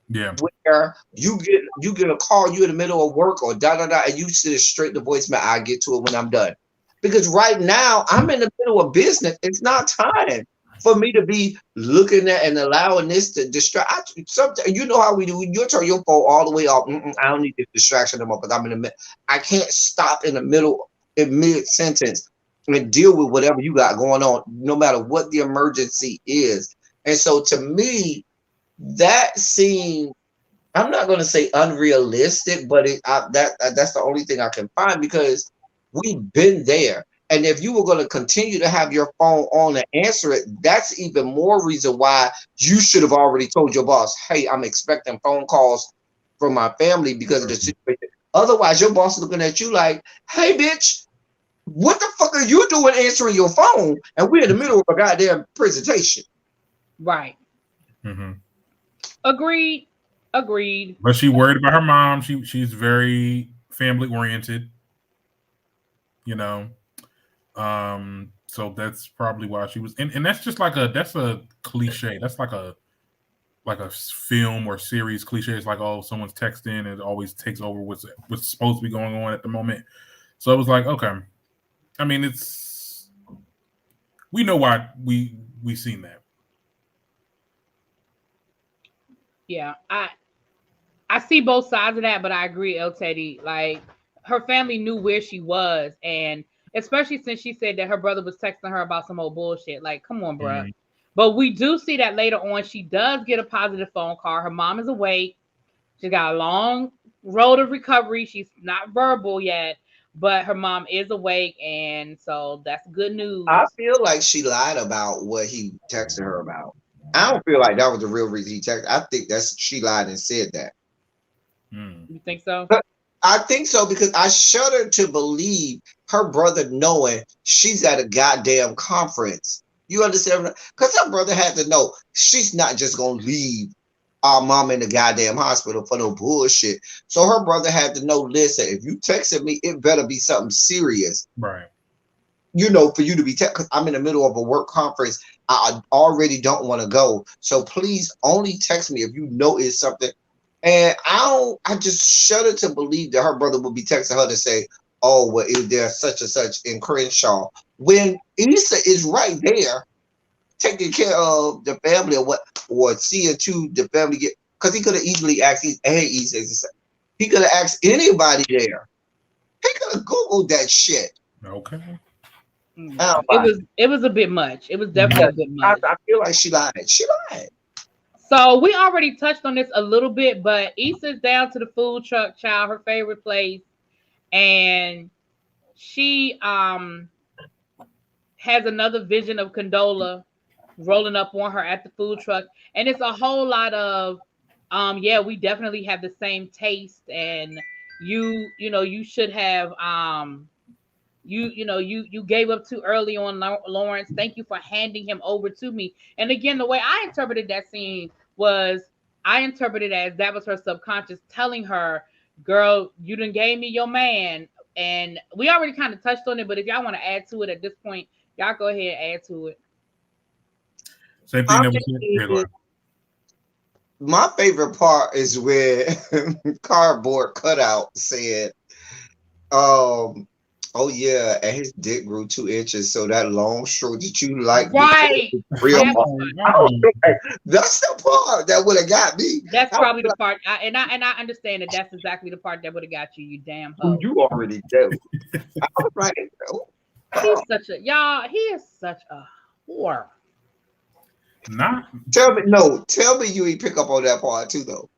Speaker 2: Yeah.
Speaker 3: Where you get a call, you in the middle of work or and you send it straight to voicemail. I'll get to it when I'm done. Because right now I'm in the middle of business. It's not time. for me to be looking at and allowing this to distract. Something you know how we do. You turn your phone all the way off. I don't need this distraction anymore because I'm in the middle. I can't stop in the middle, in mid sentence, and deal with whatever you got going on, no matter what the emergency is. And so, to me, that seemed. I'm not going to say unrealistic, but that's the only thing I can find because we've been there. And if you were going to continue to have your phone on and answer it, that's even more reason why you should have already told your boss, hey, I'm expecting phone calls from my family because of the situation. Otherwise, your boss is looking at you like, hey, bitch, what the fuck are you doing answering your phone? And we're in the middle of a goddamn presentation.
Speaker 1: Right.
Speaker 2: Mm-hmm.
Speaker 1: Agreed.
Speaker 2: But she worried about her mom. She's very family oriented. You know. So that's probably why she was, and that's just like that's a cliche. That's like a film or series cliche. It's like, oh, someone's texting and it always takes over what's supposed to be going on at the moment. So it was like, okay. I mean, we know why we seen that.
Speaker 1: Yeah, I see both sides of that, but I agree, El Teddy. Like, her family knew where she was, and especially since she said that her brother was texting her about some old bullshit. Like, come on, bro. Mm-hmm. But we do see that later on. She does get a positive phone call. Her mom is awake. She's got a long road of recovery. She's not verbal yet, but her mom is awake, and so that's good news.
Speaker 3: I feel like she lied about what he texted her about. I don't feel like that was the real reason he texted. I think she lied and said that.
Speaker 1: You think so?
Speaker 3: I think so because I shudder to believe her brother knowing she's at a goddamn conference. You understand? Because her brother had to know she's not just going to leave our mom in the goddamn hospital for no bullshit. So her brother had to know, listen, if you texted me, it better be something serious.
Speaker 2: Right.
Speaker 3: You know, for you to be because I'm in the middle of a work conference. I already don't want to go. So please only text me if you know it's something. And I just shudder to believe that her brother would be texting her to say, oh, well, is there such and such in Crenshaw? When Issa is right there taking care of the family or seeing to the family get, because he could have easily asked, hey, Issa, he could have asked anybody there. He could have Googled that shit.
Speaker 2: Okay.
Speaker 1: It was a bit much. It was definitely a bit much.
Speaker 3: I feel like she lied.
Speaker 1: So we already touched on this a little bit, but Issa's down to the food truck, child, her favorite place, and she has another vision of Condola rolling up on her at the food truck, and it's a whole lot of yeah, we definitely have the same taste, and you should have you gave up too early on Lawrence. Thank you for handing him over to me. And again, the way I interpreted that scene was I interpreted as that was her subconscious telling her, girl, you done gave me your man. And we already kind of touched on it, but if y'all want to add to it at this point, y'all go ahead and add to it.
Speaker 2: Same thing that was
Speaker 3: my favorite part is where cardboard cutout said, oh yeah, and his dick grew 2 inches, so that long stroke that you like,
Speaker 1: right?
Speaker 3: Real that's the part that would have got me.
Speaker 1: That's probably the part, and I understand that that's exactly the part that would have got you. You damn hoe.
Speaker 3: You already do. I was right.
Speaker 1: He's such a He is such a whore.
Speaker 3: Tell me you ain't pick up on that part too though.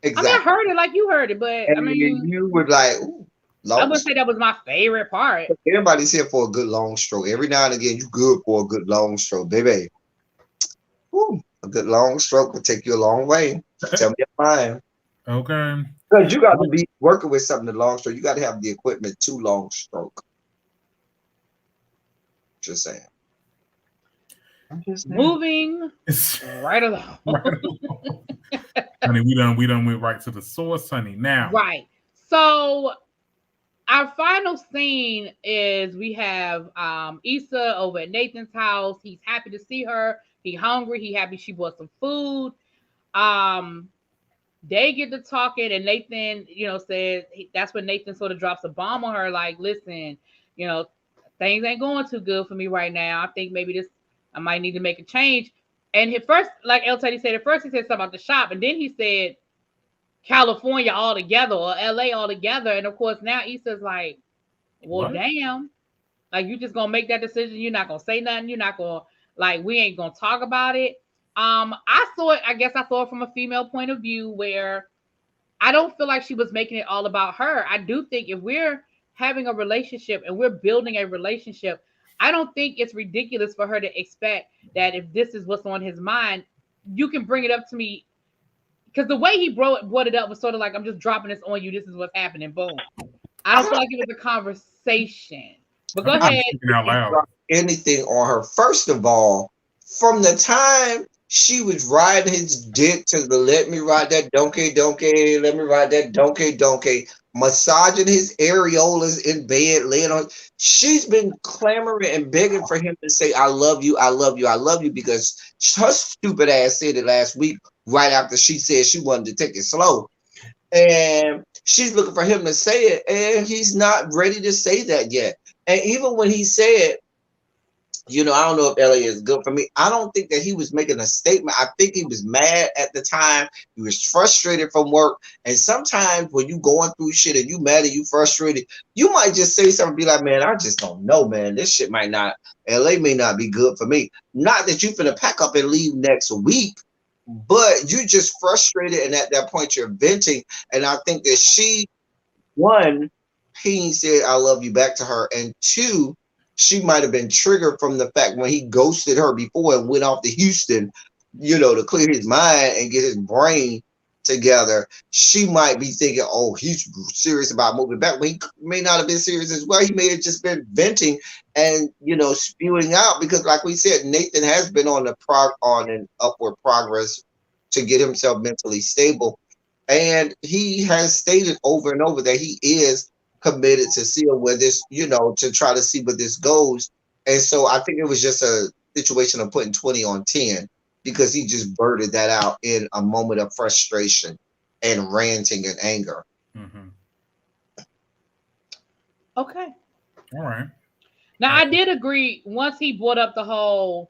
Speaker 1: Exactly. I heard it like you heard it, but
Speaker 3: and
Speaker 1: I mean,
Speaker 3: you were like, ooh.
Speaker 1: I would say that was my favorite part.
Speaker 3: Everybody's here for a good long stroke. Every now and again, you good for a good long stroke, baby. Ooh, a good long stroke will take you a long way. Tell me you're fine.
Speaker 2: Okay.
Speaker 3: Because you got to be working with something to long stroke. You got to have the equipment to long stroke. Just saying.
Speaker 1: Moving right along.
Speaker 2: Honey, we done went right to the source, honey. Now.
Speaker 1: Right. So our final scene is we have Issa over at Nathan's house. He's happy to see her. He's hungry. He happy she bought some food. They get to talking, and Nathan, says that's when Nathan sort of drops a bomb on her. Like, listen, things ain't going too good for me right now. I think maybe this I might need to make a change. And at first, like El Teddy said, at first he said something about the shop, and then he said California altogether or LA altogether. And of course, now Issa's like, well, damn. Like, you just gonna make that decision. You're not gonna say nothing. You're not gonna, like, we ain't gonna talk about it. I saw it from a female point of view where I don't feel like she was making it all about her. I do think if we're having a relationship and we're building a relationship, I don't think it's ridiculous for her to expect that if this is what's on his mind, you can bring it up to me. Because the way he brought it up was sort of like, I'm just dropping this on you. This is what's happening. Boom. I don't feel like it was a conversation. But go ahead.
Speaker 3: Anything on her. First of all, from the time she was riding his dick to the let me ride that donkey, let me ride that donkey, massaging his areolas in bed, laying on. She's been clamoring and begging for him to say, I love you, I love you, I love you, because her stupid ass said it last week, right after she said she wanted to take it slow. And she's looking for him to say it, and he's not ready to say that yet. And even when he said, I don't know if LA is good for me, I don't think that he was making a statement. I think he was mad at the time. He was frustrated from work. And sometimes when you going through shit and you mad and you frustrated, you might just say something, be like, man, I just don't know, man. This shit LA may not be good for me. Not that you finna pack up and leave next week, but you just frustrated. And at that point you're venting. And I think that one, he said, I love you back to her. And two, she might have been triggered from the fact when he ghosted her before and went off to Houston, to clear his mind and get his brain together. She might be thinking, oh, he's serious about moving back. But he may not have been serious as well. He may have just been venting and, spewing out, because like we said, Nathan has been on an upward progress to get himself mentally stable. And he has stated over and over that he is committed to see where this, to try to see where this goes. And so I think it was just a situation of putting 20 on 10, because he just blurted that out in a moment of frustration and ranting and anger.
Speaker 2: Mm-hmm.
Speaker 1: Okay.
Speaker 2: All right.
Speaker 1: Now, I did agree once he brought up the whole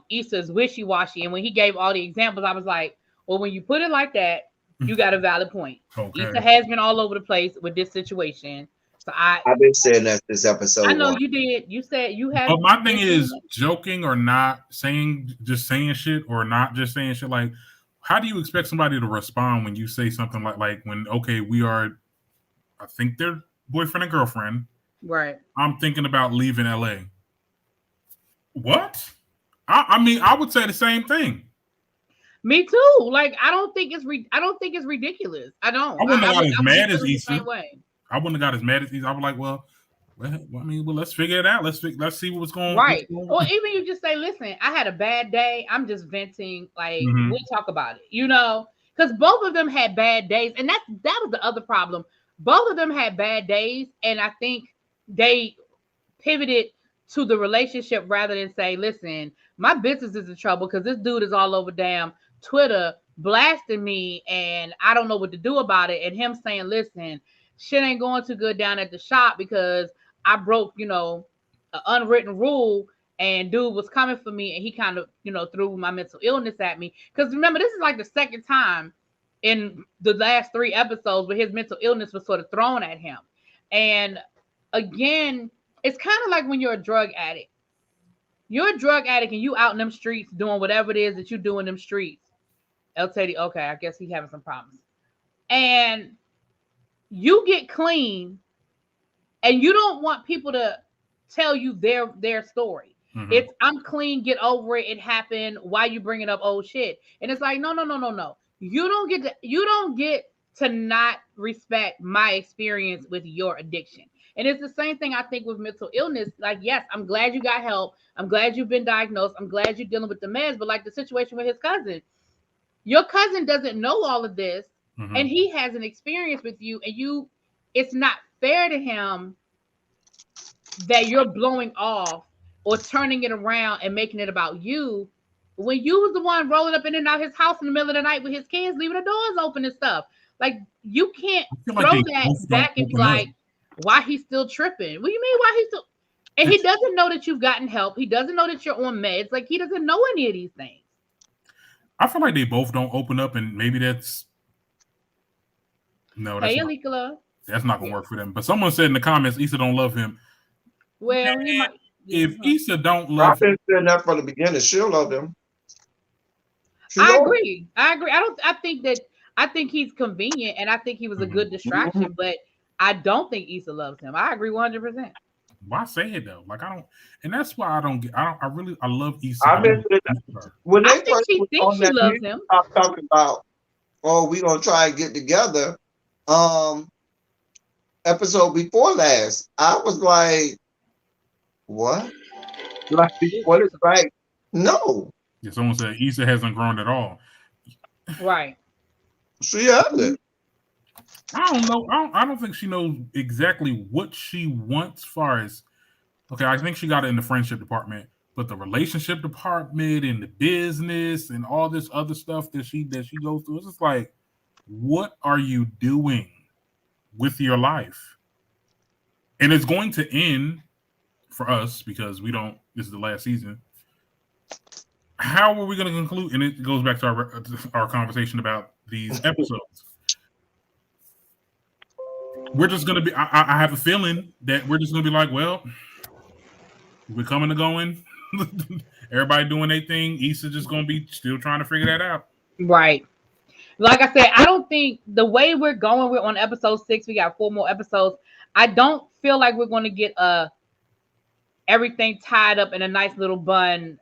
Speaker 1: Issa's wishy-washy, and when he gave all the examples, I was like, well, when you put it like that, you got a valid point. Okay. Issa has been all over the place with this situation. So I've
Speaker 3: been saying that this episode.
Speaker 1: I know you did. You said you had.
Speaker 2: But my thing is, joking or not saying, just saying shit or not just saying shit. Like, how do you expect somebody to respond when you say something like when, okay, I think they're boyfriend and girlfriend.
Speaker 1: Right.
Speaker 2: I'm thinking about leaving LA. What? I mean, I would say the same thing.
Speaker 1: Me too. Like, I don't think it's ridiculous. I don't.
Speaker 2: I wouldn't have got as mad as Issa. I wouldn't have got as mad as Issa. I was like, well, let's figure it out. Let's see what's going on.
Speaker 1: Right. Or even you just say, listen, I had a bad day. I'm just venting. Like, we'll talk about it. Because both of them had bad days, and that was the other problem. Both of them had bad days, and I think they pivoted to the relationship rather than say, listen, my business is in trouble because this dude is all over damn Twitter blasting me and I don't know what to do about it. And him saying, listen, shit ain't going too good down at the shop because I broke, an unwritten rule, and dude was coming for me and he kind of, threw my mental illness at me. Because remember, this is like the second time in the last 3 episodes where his mental illness was sort of thrown at him. And again, it's kind of like when you're a drug addict. You're a drug addict and you out in them streets doing whatever it is that you do in them streets. El Teddy, okay, I guess he's having some problems. And you get clean and you don't want people to tell you their story. Mm-hmm. It's, I'm clean, get over it, it happened. Why you bringing up old shit? And it's like, no. You don't get to not respect my experience with your addiction. And it's the same thing, I think, with mental illness. Like, yes, I'm glad you got help. I'm glad you've been diagnosed. I'm glad you're dealing with the meds. But like the situation with his cousin, your cousin doesn't know all of this. Mm-hmm. And he has an experience with you. And it's not fair to him that you're blowing off or turning it around and making it about you when you was the one rolling up in and out his house in the middle of the night with his kids, leaving the doors open and stuff. Like, you can't throw that back and be like, why he's still tripping? What do you mean why he's still? And he doesn't know that you've gotten help. He doesn't know that you're on meds. Like, he doesn't know any of these things.
Speaker 2: I feel like they both don't open up, and maybe that's no. That's not gonna work for them. But someone said in the comments, Issa don't love him.
Speaker 1: Well, he might.
Speaker 2: If Issa don't love
Speaker 3: him, I've been saying that from the beginning. She'll love him.
Speaker 1: I agree. I think he's convenient, and I think he was a good distraction. But I don't think Issa loves him. I agree 100%.
Speaker 2: Why say it though? Like, I don't, and that's why I don't get. I love Issa.
Speaker 3: I think she
Speaker 1: loves him.
Speaker 3: I'm talking about, oh, we gonna try and get together. Episode before last, I was like, what? Like, what is right? No.
Speaker 2: Yeah, someone said Issa hasn't grown at all.
Speaker 1: Right.
Speaker 3: She hasn't.
Speaker 2: I don't know. I don't think she knows exactly what she wants. As far as, okay, I think she got it in the friendship department, but the relationship department and the business and all this other stuff that she goes through, it's just like, what are you doing with your life? And it's going to end for us because this is the last season. How are we going to conclude? And it goes back to our conversation about these episodes. We're just going to be, I have a feeling that we're just going to be like, well, we're coming and going. Everybody doing their thing. Issa just going to be still trying to figure that out.
Speaker 1: Right. Like I said, I don't think the way we're going, we're on episode 6. We got 4 more episodes. I don't feel like we're going to get everything tied up in a nice little bun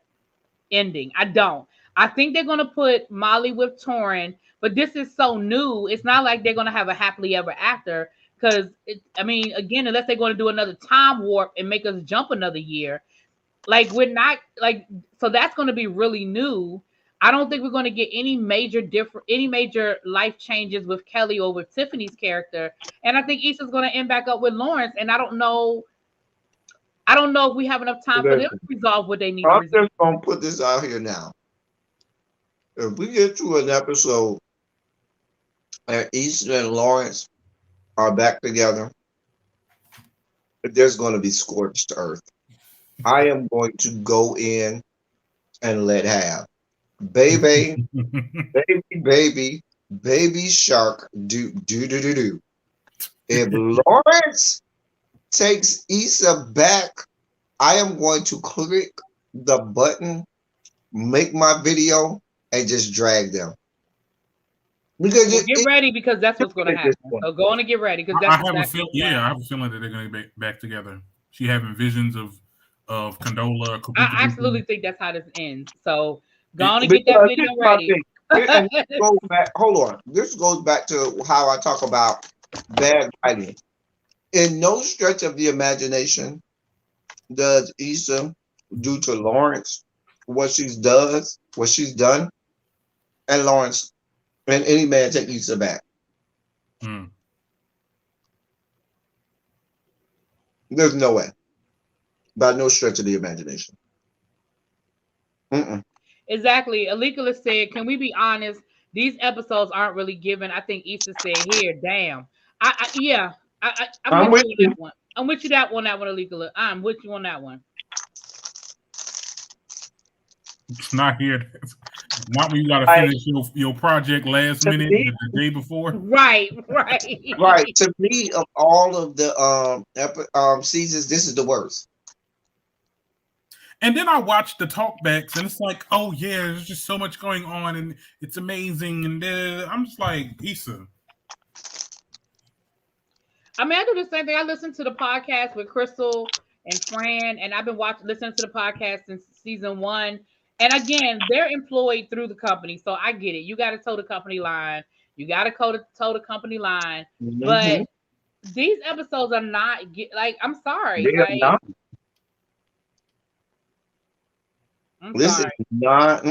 Speaker 1: ending. I don't. I think they're going to put Molly with Torrin, but this is so new. It's not like they're going to have a happily ever after. Because, again, unless they're going to do another time warp and make us jump another year, like, we're not, like, so that's going to be really new. I don't think we're going to get any major life changes with Kelly or with Tiffany's character. And I think Issa's going to end back up with Lawrence. And I don't know if we have enough time for them to resolve what they need to resolve.
Speaker 3: I'm just going to put this out here now. If we get to an episode and Issa and Lawrence are back together, there's going to be scorched earth. I am going to go in and let have. Baby shark do. If Lawrence takes Issa back, I am going to click the button, make my video, and just drag them.
Speaker 1: Because get ready, because that's what's going to happen. So go on and get ready, because that's
Speaker 2: I have a feeling that they're going to be back together. She having visions of Condola.
Speaker 1: I absolutely think that's how this ends. So go on and get that video ready.
Speaker 3: Hold on. This goes back to how I talk about bad writing. In no stretch of the imagination does Issa do to Lawrence what she's done, and Lawrence and any man take Issa back. There's no way. By no stretch of the imagination.
Speaker 1: Exactly. Alikala said, can we be honest? These episodes aren't really given. I think Issa said, here, damn. I'm with you on that one. I'm with you on that one, Alikala. I'm with you on that one.
Speaker 2: It's not here. Not when you got to finish your project last minute, the day before.
Speaker 1: Right.
Speaker 3: To me, of all of the seasons, this is the worst.
Speaker 2: And then I watched the talkbacks, and it's like, oh yeah, there's just so much going on, and it's amazing. And I'm just like, Issa.
Speaker 1: I mean, I do the same thing. I listen to the podcast with Crystal and Fran, and I've been listening to the podcast since season 1. And again, they're employed through the company, so I get it. You got to toe the company line. But these episodes are not I'm sorry.
Speaker 3: They're not. This is not.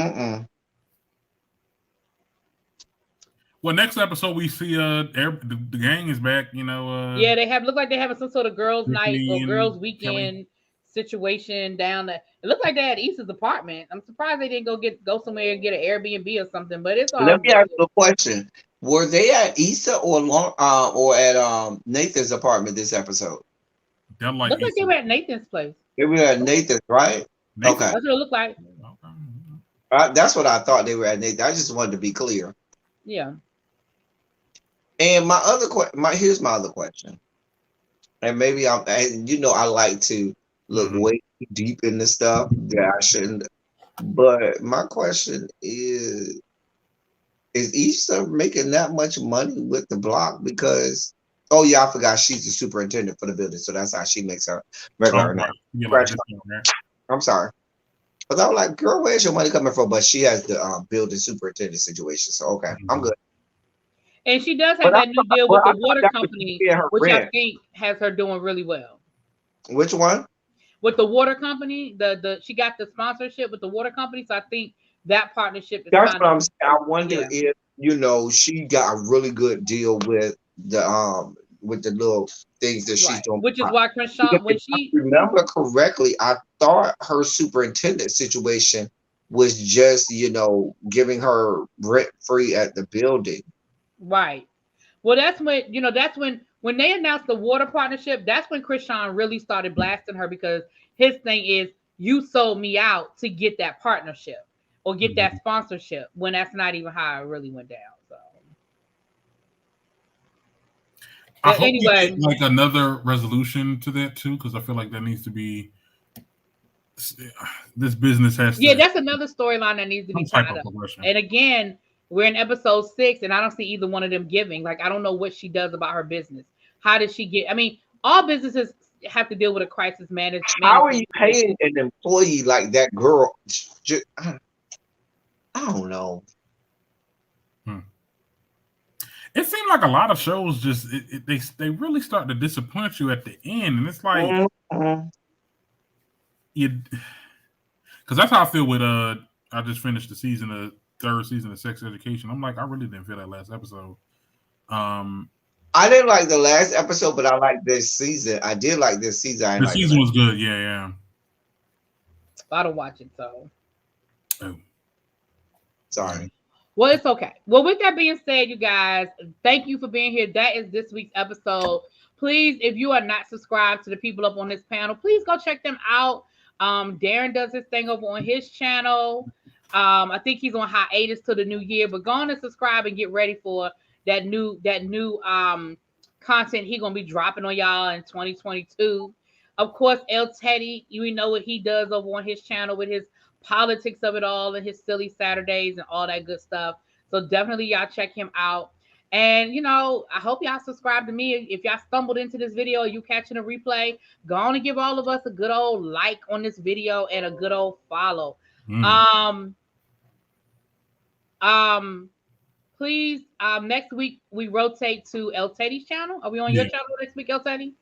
Speaker 2: Well, next episode we see the gang is back.
Speaker 1: Yeah, they look like they're having some sort of girls' night or girls' weekend situation down there. It looked like they had Issa's apartment. I'm surprised they didn't go somewhere and get an Airbnb or something. But it's all.
Speaker 3: Let me ask you a question: were they at Issa or at Nathan's apartment this episode?
Speaker 1: Looks like they were at Nathan's place.
Speaker 3: They were at Nathan's, right?
Speaker 2: Nathan.
Speaker 3: Okay.
Speaker 1: That's what it looked like.
Speaker 3: That's what I thought they were at Nathan. I just wanted to be clear.
Speaker 1: Yeah.
Speaker 3: And my other here's my other question. And maybe I like to look way deep into stuff that I shouldn't. But my question is Issa making that much money with the block? Because I forgot she's the superintendent for the building, so that's how she makes her regular earnings. I'm sorry. But I was like, girl, where's your money coming from? But she has the building superintendent situation. So okay, I'm good.
Speaker 1: And she does have that new deal with the water company, which I think has her doing really well.
Speaker 3: Which one?
Speaker 1: With the water company, she got the sponsorship with the water company, so I think that partnership is.
Speaker 3: That's what I'm saying. I wonder if she got a really good deal with the little things that she's doing.
Speaker 1: Which is why Krishan, when she
Speaker 3: remember correctly, I thought her superintendent situation was just giving her rent free at the building.
Speaker 1: Right. Well, that's when they announced the water partnership, that's when Krishan really started blasting her, because his thing is, you sold me out to get that partnership or get that sponsorship, when that's not even how it really went down. So
Speaker 2: I hope anyway, we get like another resolution to that too, because I feel like that needs to be. This business has to.
Speaker 1: Yeah, that's another storyline that needs to be tied up. And again, we're in episode 6, and I don't see either one of them giving. Like, I don't know what she does about her business. How does she get? I mean, all businesses have to deal with a crisis management.
Speaker 3: How are you paying an employee like that girl? I don't know.
Speaker 2: It seemed like a lot of shows just they really start to disappoint you at the end, and it's like because that's how I feel with I just finished the third season of Sex Education. I'm like, I really didn't feel that last episode.
Speaker 3: I didn't like the last episode, but I like this season. I did like this season.
Speaker 2: The season was good, yeah.
Speaker 1: I don't watch it, so.
Speaker 3: Oh. Sorry.
Speaker 1: Well, it's okay. Well, with that being said, you guys, thank you for being here. That is this week's episode. Please, if you are not subscribed to the people up on this panel, please go check them out. Darren does this thing over on his channel. I think he's on hiatus till the new year, but go on and subscribe and get ready for that new content he's gonna be dropping on y'all in 2022. Of course, El Teddy, you know what he does over on his channel with his politics of it all and his silly Saturdays and all that good stuff. So definitely y'all check him out. And I hope y'all subscribe to me. If y'all stumbled into this video, you catching a replay, go on and give all of us a good old like on this video and a good old follow. Please, next week we rotate to El Teddy's channel. Are we on your channel next week, El Teddy?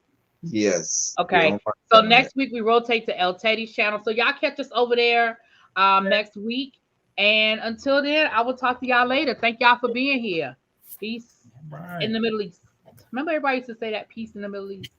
Speaker 3: Yes.
Speaker 1: Okay. So next week we rotate to El Teddy's channel. So y'all catch us over there next week. And until then, I will talk to y'all later. Thank y'all for being here. Peace in the Middle East. Remember, everybody used to say that, peace in the Middle East.